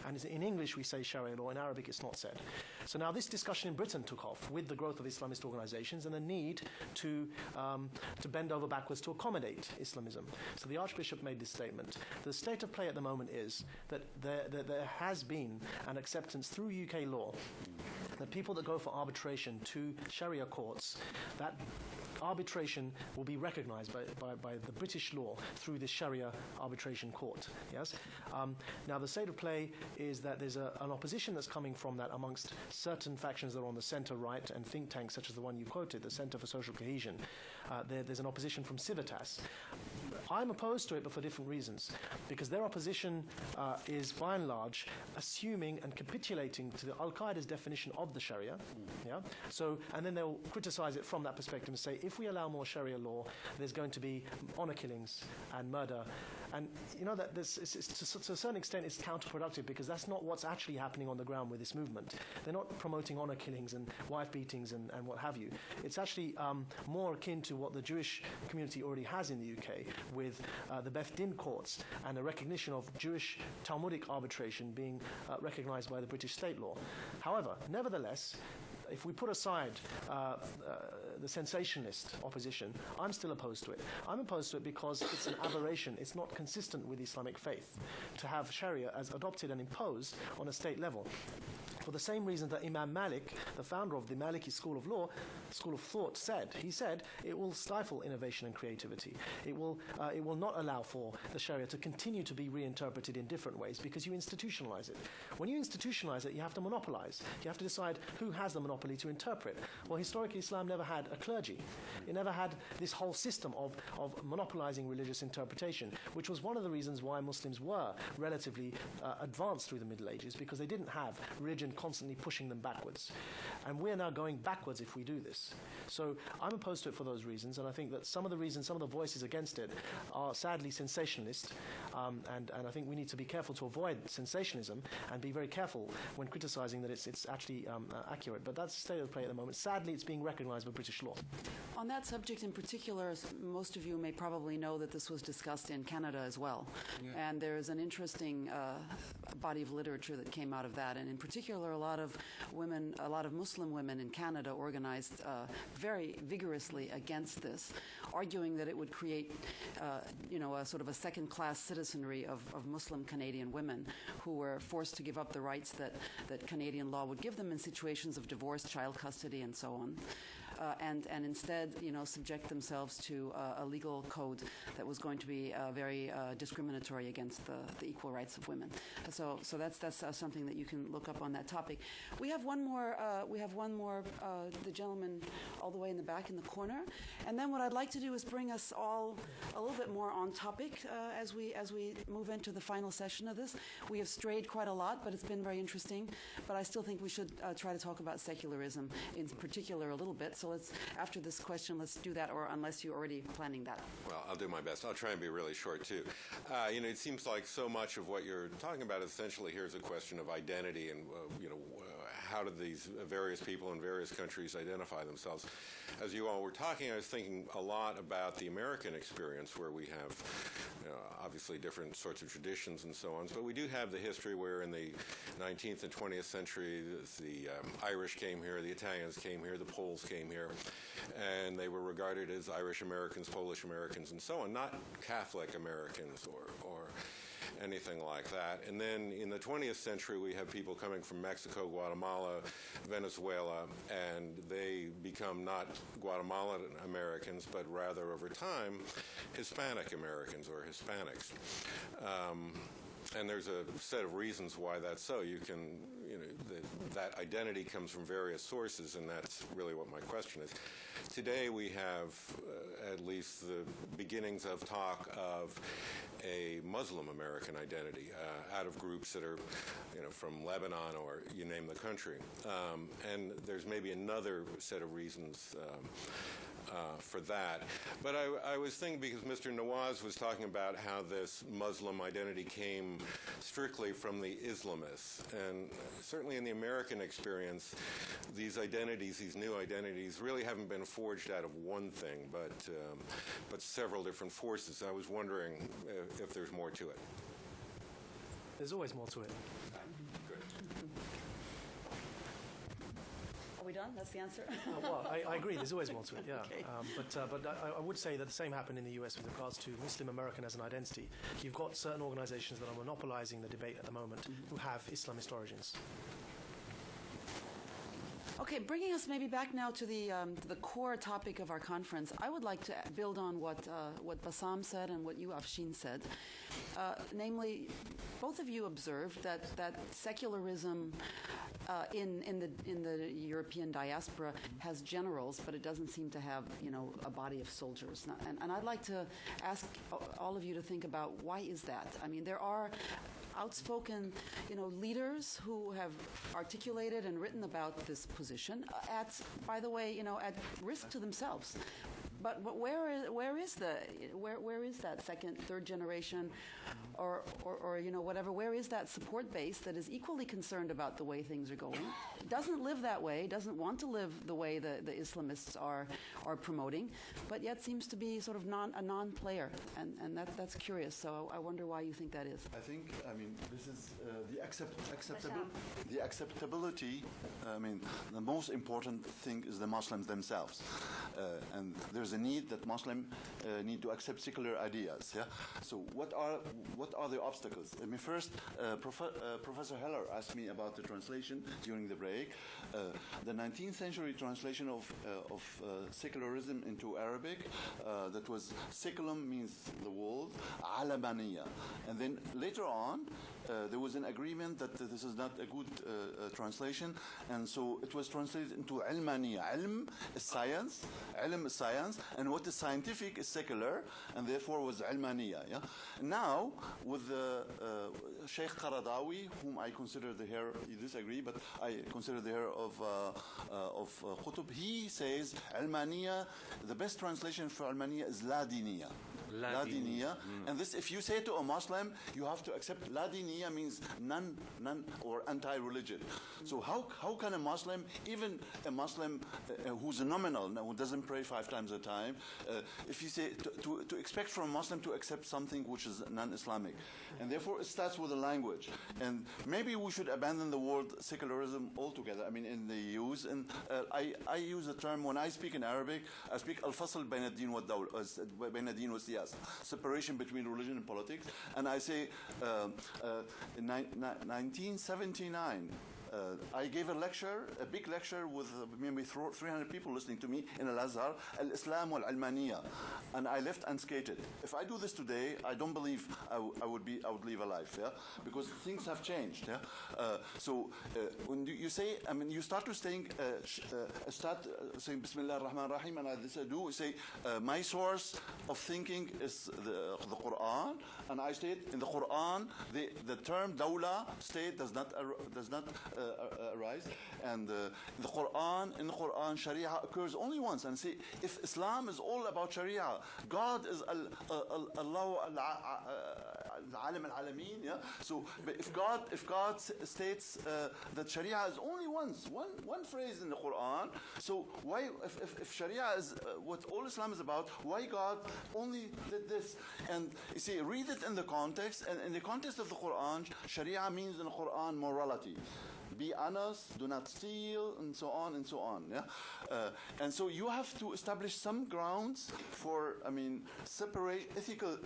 And in English we say Sharia law, in Arabic it's not said. So now this discussion in Britain took off with the growth of Islamist organizations and the need to bend over backwards to accommodate Islamism. So the Archbishop made this statement. The state of play at the moment is that there has been an acceptance through UK law that people that go for arbitration to Sharia courts, that arbitration will be recognized by the British law through the Sharia arbitration court. Yes. Now the state of play is that there's an opposition that's coming from that amongst certain factions that are on the centre right and think tanks such as the one you quoted, the Centre for Social Cohesion. There's an opposition from Civitas. I'm opposed to it, but for different reasons, because their opposition is by and large assuming and capitulating to the Al-Qaeda's definition of the Sharia. Yeah. So, and then they'll criticize it from that perspective and say, if we allow more Sharia law, there's going to be honor killings and murder. And you know that this is, to a certain extent it's counterproductive, because that's not what's actually happening on the ground with this movement. They're not promoting honor killings and wife beatings and what have you. It's actually more akin to what the Jewish community already has in the UK with the Beth Din courts and a recognition of Jewish Talmudic arbitration being recognized by the British state law. However, nevertheless, if we put aside the sensationalist opposition, I'm still opposed to it. I'm opposed to it because it's an aberration. It's not consistent with Islamic faith to have Sharia as adopted and imposed on a state level. for the same reason that Imam Malik, the founder of the Maliki school of thought, said. He said it will stifle innovation and creativity. It will not allow for the Sharia to continue to be reinterpreted in different ways because you institutionalize it. When you institutionalize it, you have to monopolize. You have to decide who has the monopoly to interpret. Well, historically, Islam never had a clergy. It never had this whole system of monopolizing religious interpretation, which was one of the reasons why Muslims were relatively advanced through the Middle Ages, because they didn't have religion constantly pushing them backwards. And we're now going backwards if we do this. So I'm opposed to it for those reasons, and I think that some of the voices against it are sadly sensationalist, and I think we need to be careful to avoid sensationalism and be very careful when criticizing that it's actually accurate. But that's the state of play at the moment. Sadly, it's being recognized by British law. On that subject in particular, most of you may probably know that this was discussed in Canada as well. Yeah. And there's an interesting body of literature that came out of that. And in particular, a lot of Muslim women in Canada organized very vigorously against this, arguing that it would create, a sort of a second-class citizenry of Muslim Canadian women who were forced to give up the rights that Canadian law would give them in situations of divorce, child custody, and so on. And instead, subject themselves to a legal code that was going to be very discriminatory against the equal rights of women. So that's something that you can look up on that topic. We have one more. The gentleman all the way in the back in the corner, and then what I'd like to do is bring us all a little bit more on topic as we move into the final session of this. We have strayed quite a lot, but it's been very interesting. But I still think we should try to talk about secularism in particular a little bit. So after this question, let's do that, or unless you're already planning that. Well, I'll do my best. I'll try and be really short, too. It seems like so much of what you're talking about essentially here is a question of identity and, how do these various people in various countries identify themselves? As you all were talking, I was thinking a lot about the American experience, where we have obviously different sorts of traditions and so on, but we do have the history where in the 19th and 20th century, the Irish came here, the Italians came here, the Poles came here, and they were regarded as Irish Americans, Polish Americans, and so on, not Catholic Americans or anything like that. And then in the 20th century, we have people coming from Mexico, Guatemala, Venezuela, and they become not Guatemalan Americans, but rather over time, Hispanic Americans or Hispanics. And there's a set of reasons why that's so. That identity comes from various sources, and that's really what my question is. Today we have at least the beginnings of talk of a Muslim American identity out of groups that are, from Lebanon or you name the country. And there's maybe another set of reasons for that. But I was thinking, because Mr. Nawaz was talking about how this Muslim identity came strictly from the Islamists. And certainly in the American experience, these identities, these new identities, really haven't been forged out of one thing, but several different forces. I was wondering if there's more to it. There's always more to it. Are we done? That's the answer? Well, I agree. There's always more to it, yeah. Okay. But I would say that the same happened in the U.S. with regards to Muslim American as an identity. You've got certain organizations that are monopolizing the debate at the moment who have Islamist origins. Okay, bringing us maybe back now to the core topic of our conference, I would like to build on what Bassam said and what you, Afshin, said. Namely, both of you observed that secularism in the European diaspora has generals, but it doesn't seem to have, a body of soldiers. And I'd like to ask all of you to think about, why is that? I mean, there are outspoken, leaders who have articulated and written about this position by the way, at risk to themselves. But where is that second, third generation, or whatever? Where is that support base that is equally concerned about the way things are going? Doesn't live that way, doesn't want to live the way the Islamists are promoting, but yet seems to be sort of a non-player, and that's curious. So I wonder why you think that is. This is the acceptability. The most important thing is the Muslims themselves, and there's a need that Muslims need to accept secular ideas. Yeah. So what what are the obstacles? I mean, first, Professor Haleh asked me about the translation during the break. The 19th century translation of secularism into Arabic, that was seculum means the world, alamaniya. And then later on, there was an agreement that this is not a good translation, and so it was translated into ilmaniya. Ilm is science, ilm is science, and what is scientific is secular, and therefore was ilmaniya. Yeah? Now, with Sheikh Qaradawi, whom I consider the heir, you disagree, but I consider the heir of Qutb, he says ilmaniya, the best translation for ilmaniya is ladiniya. Ladiniya. And this, if you say to a Muslim, you have to accept ladiniya means none or anti-religion. So how can a Muslim, even a Muslim who's a nominal, who doesn't pray 5 times a time, if you say to expect from a Muslim to accept something which is non-Islamic, and therefore it starts with the language. And maybe we should abandon the word secularism altogether. I mean, in the use, and I use the term when I speak in Arabic. I speak al-fasl bayn ad-din wa siyasa. Separation between religion and politics. And I say, in 1979, I gave a lecture, a big lecture with maybe 300 people listening to me in Al-Azhar, Al-Islam wal-Almaniya. And I left unscated. If I do this today, I don't believe I would leave alive, yeah? Because things have changed, yeah? So when you say, I mean, you start to saying Bismillah ar-Rahman ar-Rahim, and this I do, say, my source of thinking is the Quran, and I state in the Quran, the term dawla, state, does not arise, and in the Quran, Sharia occurs only once. And say, if Islam is all about Sharia, God is Allah al-Alim al-Alameen, yeah? So if God states that Sharia is only once, one phrase in the Quran, so why, if Sharia is what all Islam is about, why God only did this? And you see, read it in the context, and in the context of the Quran, Sharia means in the Quran morality. Be honest, do not steal, and so on and so on. Yeah? And so you have to establish some grounds for, I mean, ethical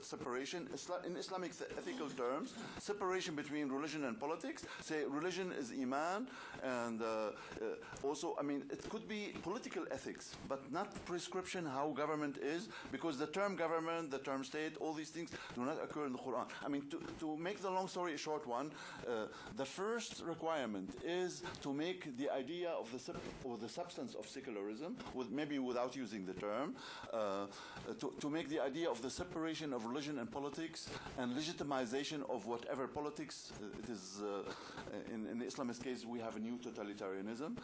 separation, in Islamic ethical terms, separation between religion and politics. Say religion is iman, and also, I mean, it could be political ethics, but not prescription how government is, because the term government, the term state, all these things do not occur in the Quran. I mean, to make the long story a short one, the first requirement is to make the idea of the substance of secularism, maybe without using the term, to make the idea of the separation of religion and politics and legitimization of whatever politics it is. In the Islamist case, we have a new totalitarianism,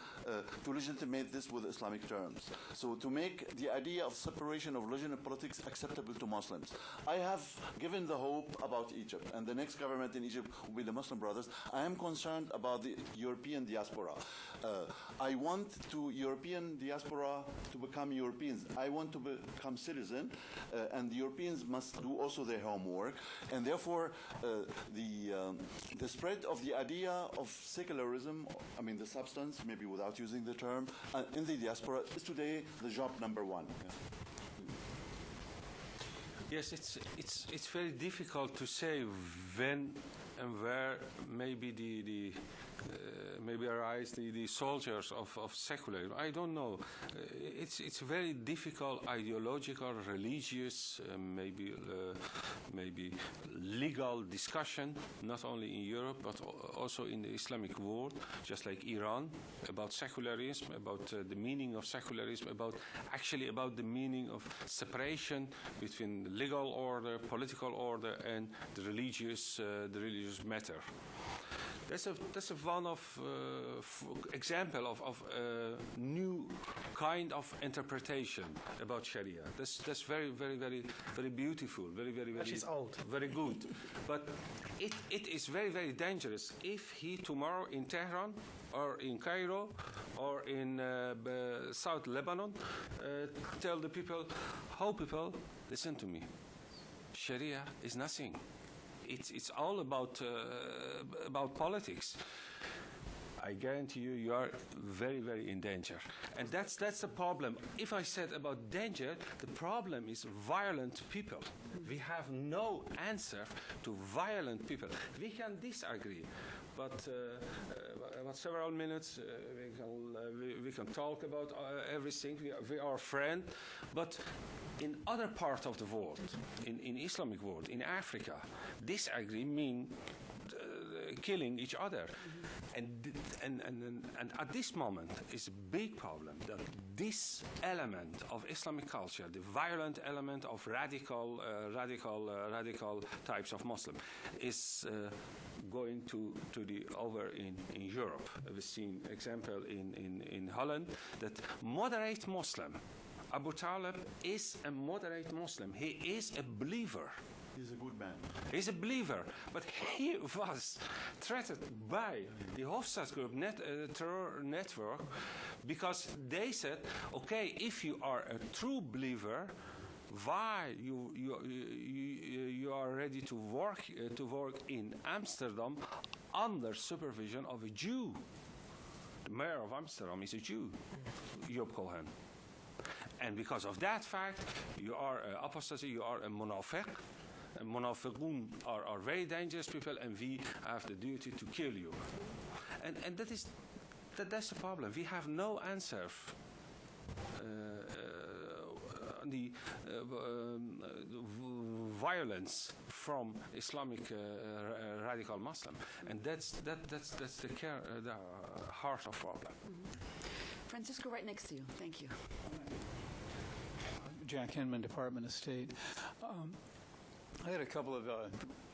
to legitimate this with Islamic terms. So to make the idea of separation of religion and politics acceptable to Muslims. I have given the hope about Egypt, and the next government in Egypt will be the Muslim Brothers. I am concerned about the European diaspora. I want European diaspora to become Europeans. I want to become citizen, and the Europeans must do also their homework. And therefore, the spread of the idea of secularism, I mean the substance, maybe without using the term, in the diaspora is today the job number one. Yeah. Yes, it's very difficult to say when and where maybe maybe arise the soldiers of secularism. I don't know. It's very difficult, ideological, religious, maybe legal discussion, not only in Europe but also in the Islamic world, just like Iran, about secularism, about the meaning of secularism, about the meaning of separation between the legal order, political order, and the religious matter. That's one of example of a new kind of interpretation about Sharia. That's very beautiful, Which is old, very good. But it is very dangerous if he tomorrow in Tehran or in Cairo or in South Lebanon tell the people, listen to me. Sharia is nothing. It's all about politics. I guarantee you, you are very, very in danger. And that's the problem. If I said about danger, the problem is violent people. We have no answer to violent people. We can disagree, but about several minutes we can talk about everything. We are friends, but in other parts of the world, in Islamic world, in Africa, disagree mean killing each other. And at this moment, it's a big problem that this element of Islamic culture, the violent element of radical types of Muslim, is going to the over in Europe. We've seen example in Holland that moderate Muslim, Abu Talib is a moderate Muslim. He is a believer. He's a good man. He's a believer, but he was threatened by the Hofstadtgroup terror network because they said, okay, if you are a true believer, why you are ready to work in Amsterdam under supervision of a Jew? The mayor of Amsterdam is a Jew, Job Cohen. And because of that fact, you are apostasy, you are a munafiq. And munafiqun are very dangerous people, and we have the duty to kill you. And that's the problem. We have no answer. The violence from Islamic radical Muslim, and that's the heart of problem. Francisco, right next to you. Thank you. Jack Hinman, Department of State. I had a couple of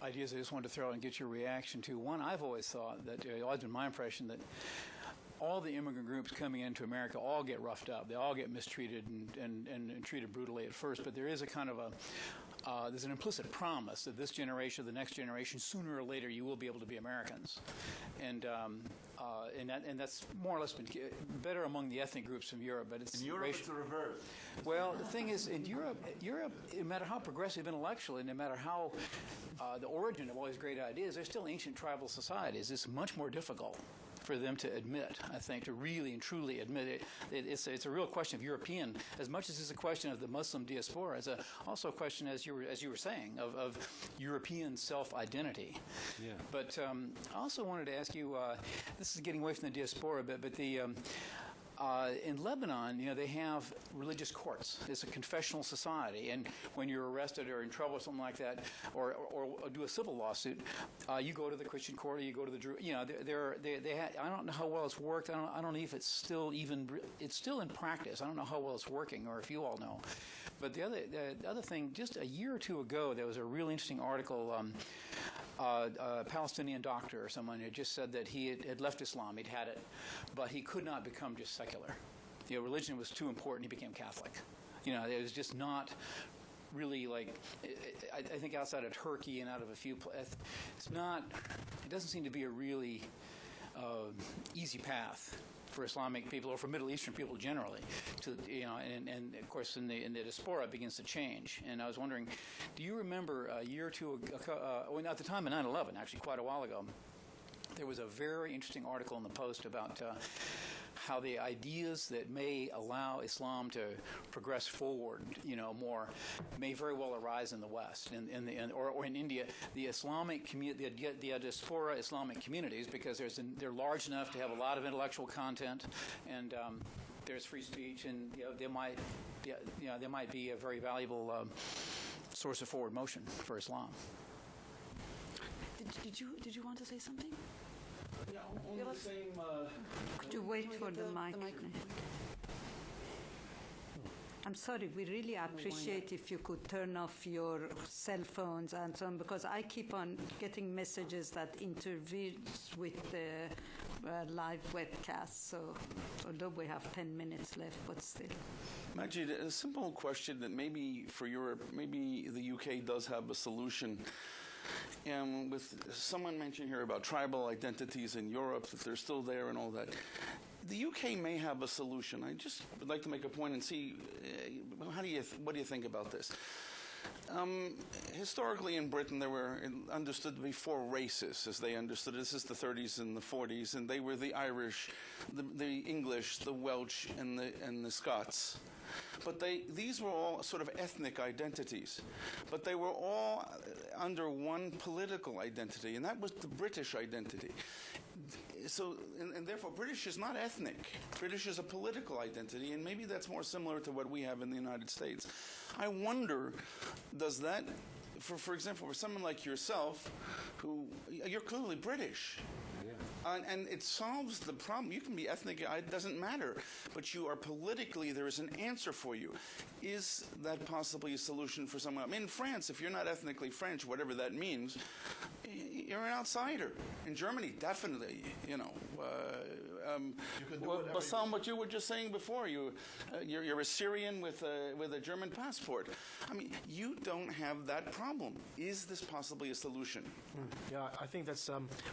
ideas I just wanted to throw out and get your reaction to. One, I've always thought that, always been my impression that all the immigrant groups coming into America all get roughed up. They all get mistreated and treated brutally at first, but there is a kind of there's an implicit promise that this generation, the next generation, sooner or later you will be able to be Americans. And that's more or less been better among the ethnic groups from Europe. But it's in Europe, it's the reverse. Well, the thing is, in Europe, no matter how progressive intellectually, no matter how the origin of all these great ideas, they're still ancient tribal societies. It's much more difficult for them to admit, I think, to really and truly admit it. It's a real question of European, as much as it's a question of the Muslim diaspora. It's also a question, as you were saying, of European self-identity. Yeah. But I also wanted to ask you, this is getting away from the diaspora a bit, but in Lebanon, they have religious courts. It's a confessional society, and when you're arrested or in trouble or something like that, or do a civil lawsuit, you go to the Christian court or you go to the Jew. I don't know how well it's worked. I don't know if it's still in practice. I don't know how well it's working, or if you all know. But the other thing, just a year or two ago, there was a really interesting article. A Palestinian doctor or someone had just said that he had left Islam, he'd had it, but he could not become just secular. Religion was too important, he became Catholic. It was just not really like, I think outside of Turkey and out of a few places, it doesn't seem to be a really easy path for Islamic people or for Middle Eastern people generally, and of course in the diaspora it begins to change. And I was wondering, do you remember a year or two ago, at the time of 9/11, actually quite a while ago, there was a very interesting article in the Post about how the ideas that may allow Islam to progress forward, more, may very well arise in the West, or in India. The Islamic community, the diaspora Islamic communities, because they're large enough to have a lot of intellectual content, and there's free speech, and they might be a very valuable source of forward motion for Islam. Did you want to say something? Yeah, on the same... Could you wait for the mic? I'm sorry, we really appreciate if you could turn off your cell phones and so on, because I keep on getting messages that interferes with the live webcast. So although we have 10 minutes left, but still. Majid, a simple question that maybe for Europe, maybe the UK does have a solution. And with someone mentioned here about tribal identities in Europe, that they're still there and all that. The UK may have a solution. I just would like to make a point and see what do you think about this? historically in Britain, there were understood to be four races, as they understood it. This is the 30s and the 40s, and they were the Irish, the English, the Welsh, and the Scots. But these were all sort of ethnic identities, but they were all under one political identity, and that was the British identity. So, and therefore, British is not ethnic. British is a political identity, and maybe that's more similar to what we have in the United States. I wonder, does that, for example, for someone like yourself, who you're clearly British, and it solves the problem. You can be ethnic, it doesn't matter, but you are politically, there is an answer for you. Is that possibly a solution for someone? I mean, in France, if you're not ethnically French, whatever that means, you're an outsider. In Germany, definitely, you know. Bassam, what you were just saying before, you're a Syrian with a German passport. I mean, you don't have that problem. Is this possibly a solution? Yeah, I think that's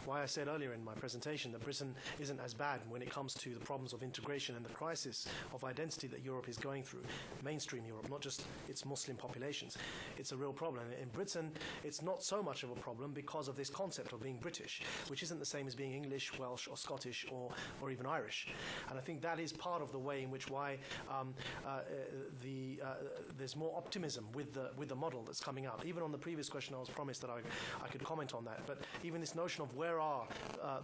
why I said earlier in my presentation that Britain isn't as bad when it comes to the problems of integration and the crisis of identity that Europe is going through, mainstream Europe, not just its Muslim populations. It's a real problem. In Britain, it's not so much of a problem because of this concept of being British, which isn't the same as being English, Welsh, or Scottish, or even Irish. And I think that is part of the way in which there's more optimism with the model that's coming out. Even on the previous question, I was promised that I could comment on that. But even this notion of where are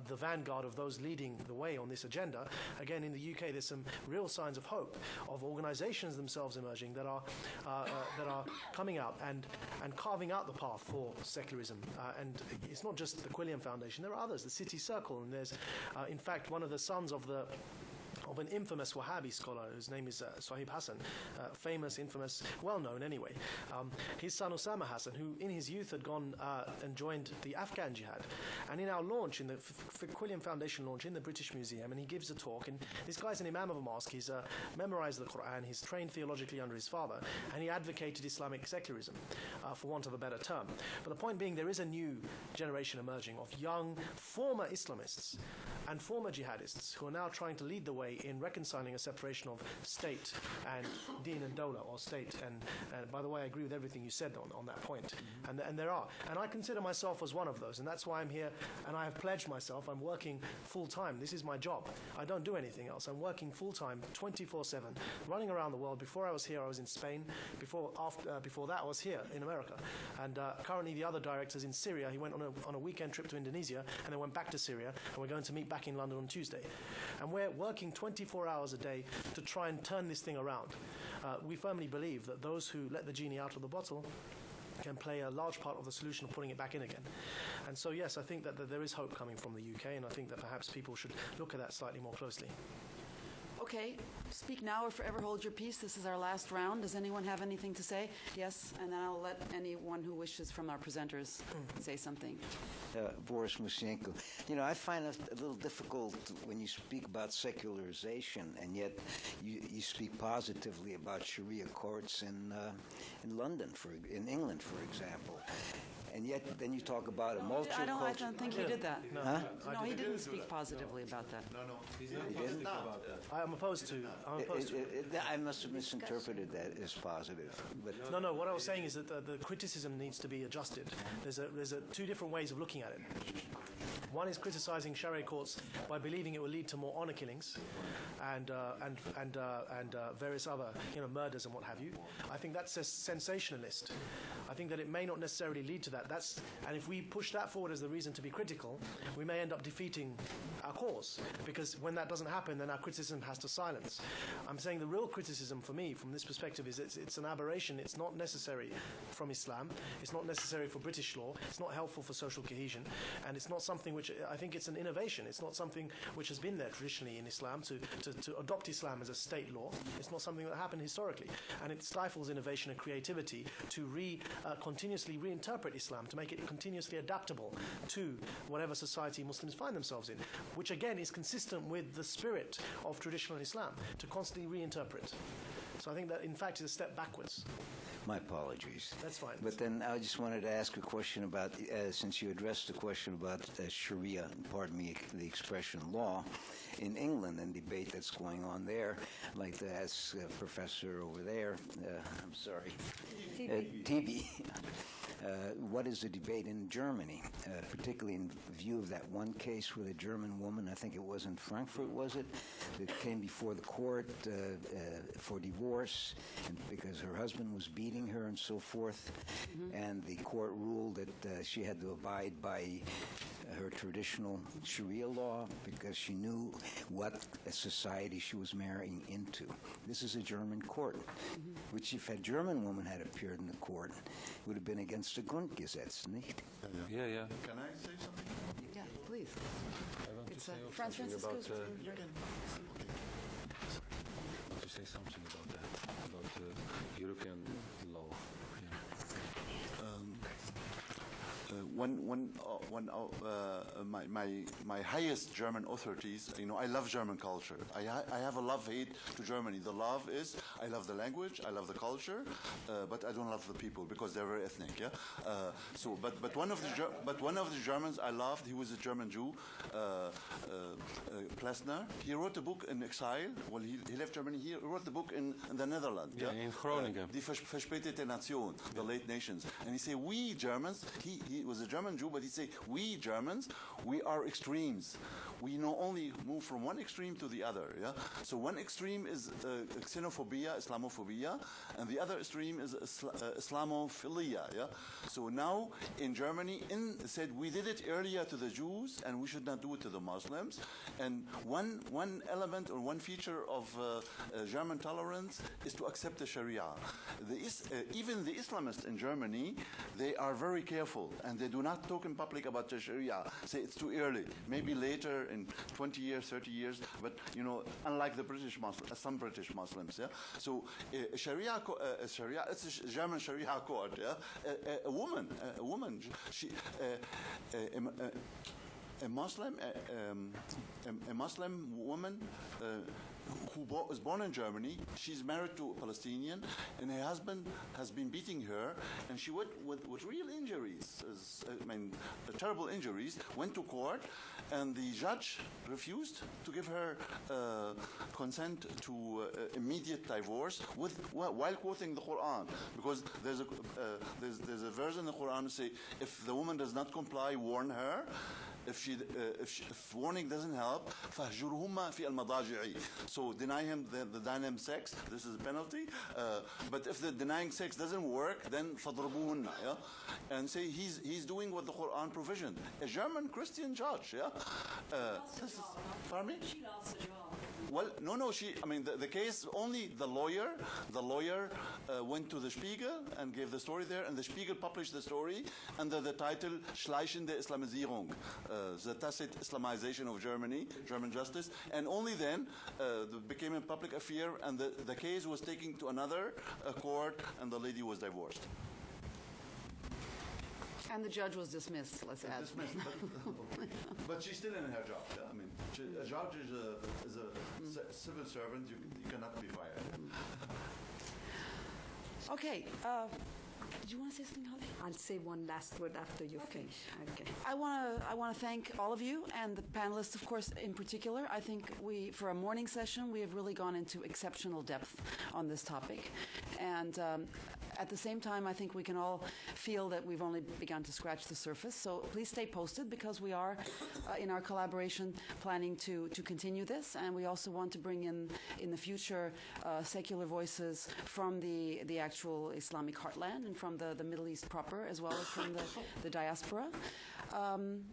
the vanguard of those leading the way on this agenda, again, in the UK, there's some real signs of hope of organizations themselves emerging that are coming out and carving out the path for secularism. And it's not just the Quilliam Foundation. There are others, the City Circle, and there's, in fact, one of the sons of an infamous Wahhabi scholar whose name is Sahib Hassan, famous, infamous, well-known anyway. His son Osama Hassan, who in his youth had gone and joined the Afghan jihad. And in our launch, in the Quilliam Foundation launch in the British Museum, and he gives a talk, and this guy's an imam of a mosque, he's memorized the Quran, he's trained theologically under his father, and he advocated Islamic secularism, for want of a better term. But the point being, there is a new generation emerging of young, former Islamists and former jihadists who are now trying to lead the way in reconciling a separation of state and deen and dawla, or state. And by the way, I agree with everything you said on that point. Mm-hmm. And there are. And I consider myself as one of those. And that's why I'm here. And I have pledged myself. I'm working full-time. This is my job. I don't do anything else. I'm working full-time, 24/7, running around the world. Before I was here, I was in Spain. Before that, I was here in America. And currently, the other director's in Syria. He went on a weekend trip to Indonesia, and then went back to Syria. And we're going to meet back in London on Tuesday. And we're working 24 hours a day to try and turn this thing around. We firmly believe that those who let the genie out of the bottle can play a large part of the solution of putting it back in again. And so, yes, I think that there is hope coming from the UK, and I think that perhaps people should look at that slightly more closely. Okay, speak now or forever hold your peace. This is our last round. Does anyone have anything to say? Yes, and then I'll let anyone who wishes from our presenters say something. Boris Musyenko. You know, I find it a little difficult when you speak about secularization, and yet you speak positively about Sharia courts in London, in England, for example. And yet, then you talk about a multicultural. I don't think he did that. No, huh? No, he didn't speak positively about that. No, he didn't. I'm opposed to. I must have misinterpreted that as positive. But no. What I was saying is that the criticism needs to be adjusted. There's two different ways of looking at it. One is criticizing Sharia courts by believing it will lead to more honor killings and various other murders and what have you. I think that's a sensationalist. I think that it may not necessarily lead to that. And if we push that forward as the reason to be critical, we may end up defeating our cause, because when that doesn't happen, then our criticism has to silence. I'm saying the real criticism for me, from this perspective, is it's an aberration. It's not necessary from Islam. It's not necessary for British law. It's not helpful for social cohesion, and it's not something which I think it's an innovation. It's not something which has been there traditionally in Islam to adopt Islam as a state law. It's not something that happened historically, and it stifles innovation and creativity to continuously reinterpret Islam, to make it continuously adaptable to whatever society Muslims find themselves in, which again is consistent with the spirit of traditional Islam, to constantly reinterpret. So I think that in fact is a step backwards. My apologies. That's fine. But then I just wanted to ask a question about, since you addressed the question about Sharia, pardon me, the expression law, in England and debate that's going on there. I'd like to ask Professor over there, I'm sorry, Tibi. What is the debate in Germany, particularly in view of that one case with a German woman, I think it was in Frankfurt, was it, that came before the court for divorce and because her husband was beating her and so forth, and the court ruled that she had to abide by her traditional Sharia law because she knew what a society she was marrying into. This is a German court, which if a German woman had appeared in the court, would have been against the Grundgesetz, nicht? Yeah. Can I say something? Yeah, please. I want It's to say Franz something Francisco's about. right. To say something about that, about European law. My highest German authorities, I love German culture. I have a love-hate to Germany. The love is, I love the language, I love the culture, but I don't love the people because they're very ethnic. Yeah. But one of the Germans I loved, he was a German Jew, Plessner. He wrote a book in exile. Well, he left Germany. He wrote the book in the Netherlands. Yeah, in Groningen. Die Verspätete Nation, the late nations. And he said, we Germans, he was a German Jew, but he said, we Germans, we are extremes. We only move from one extreme to the other. Yeah. So one extreme is xenophobia, Islamophobia, and the other extreme is Islamophilia. Yeah. So now in Germany, said we did it earlier to the Jews, and we should not do it to the Muslims. And one element or one feature of German tolerance is to accept the Sharia. Even the Islamists in Germany, they are very careful, and they do not talk in public about the Sharia. Say it's too early, maybe later in 20 years, 30 years, but unlike the British Muslims, some British Muslims, yeah. So Sharia, it's a German Sharia court, yeah. A woman, she, a Muslim woman who was born in Germany. She's married to a Palestinian, and her husband has been beating her, and she went with real injuries, terrible injuries, went to court, and the judge refused to give her consent to immediate divorce while quoting the Quran, because there's a verse in the Quran that says if the woman does not comply, warn her. If warning doesn't help, فَهْجُرْهُمَّا فِي الْمَضَاجِعِ. So deny him the sex, this is a penalty. But if the denying sex doesn't work, then فَضْرَبُوهُنَّ. Yeah? And say he's doing what the Quran provisioned. A German Christian judge. Yeah? Pardon me? She lost the job. Well, no. The case, only the lawyer went to the Spiegel and gave the story there, and the Spiegel published the story under the title Schleichende Islamisierung, the tacit Islamization of Germany, German justice, and only then it became a public affair, and the case was taken to another court, and the lady was divorced. And the judge was dismissed, let's add. Dismissed, but she's still in her job. Yeah? A judge is a civil servant. You cannot be fired. Okay. Did you want to say something, Haleh? I'll say one last word after you finish. Okay. I want to thank all of you and the panelists, of course, in particular. I think for a morning session, we have really gone into exceptional depth on this topic. And at the same time, I think we can all feel that we've only begun to scratch the surface. So please stay posted, because we are, in our collaboration, planning to continue this. And we also want to bring in the future, secular voices from the actual Islamic heartland and from the Middle East proper, as well as from the diaspora.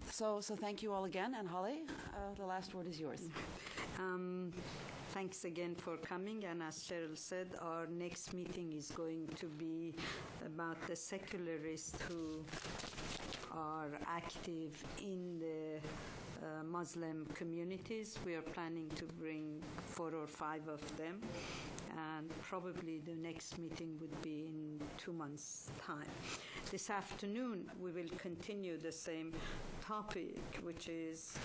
So thank you all again. And Haleh, the last word is yours. Thanks again for coming, and as Cheryl said, our next meeting is going to be about the secularists who are active in the Muslim communities. We are planning to bring 4 or 5 of them, and probably the next meeting would be in 2 months' time. This afternoon, we will continue the same topic, which is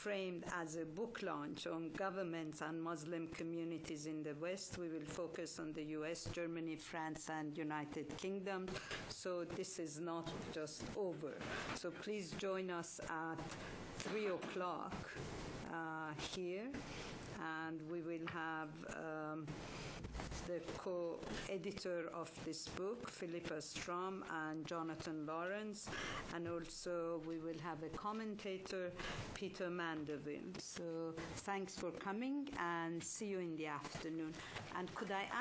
framed as a book launch on governments and Muslim communities in the West. We will focus on the US, Germany, France, and United Kingdom. So this is not just over. So please join us at 3 o'clock here, and we will have the co-editor of this book, Philippa Strom and Jonathan Lawrence, and also we will have a commentator, Peter Mandeville. So thanks for coming, and see you in the afternoon. And could I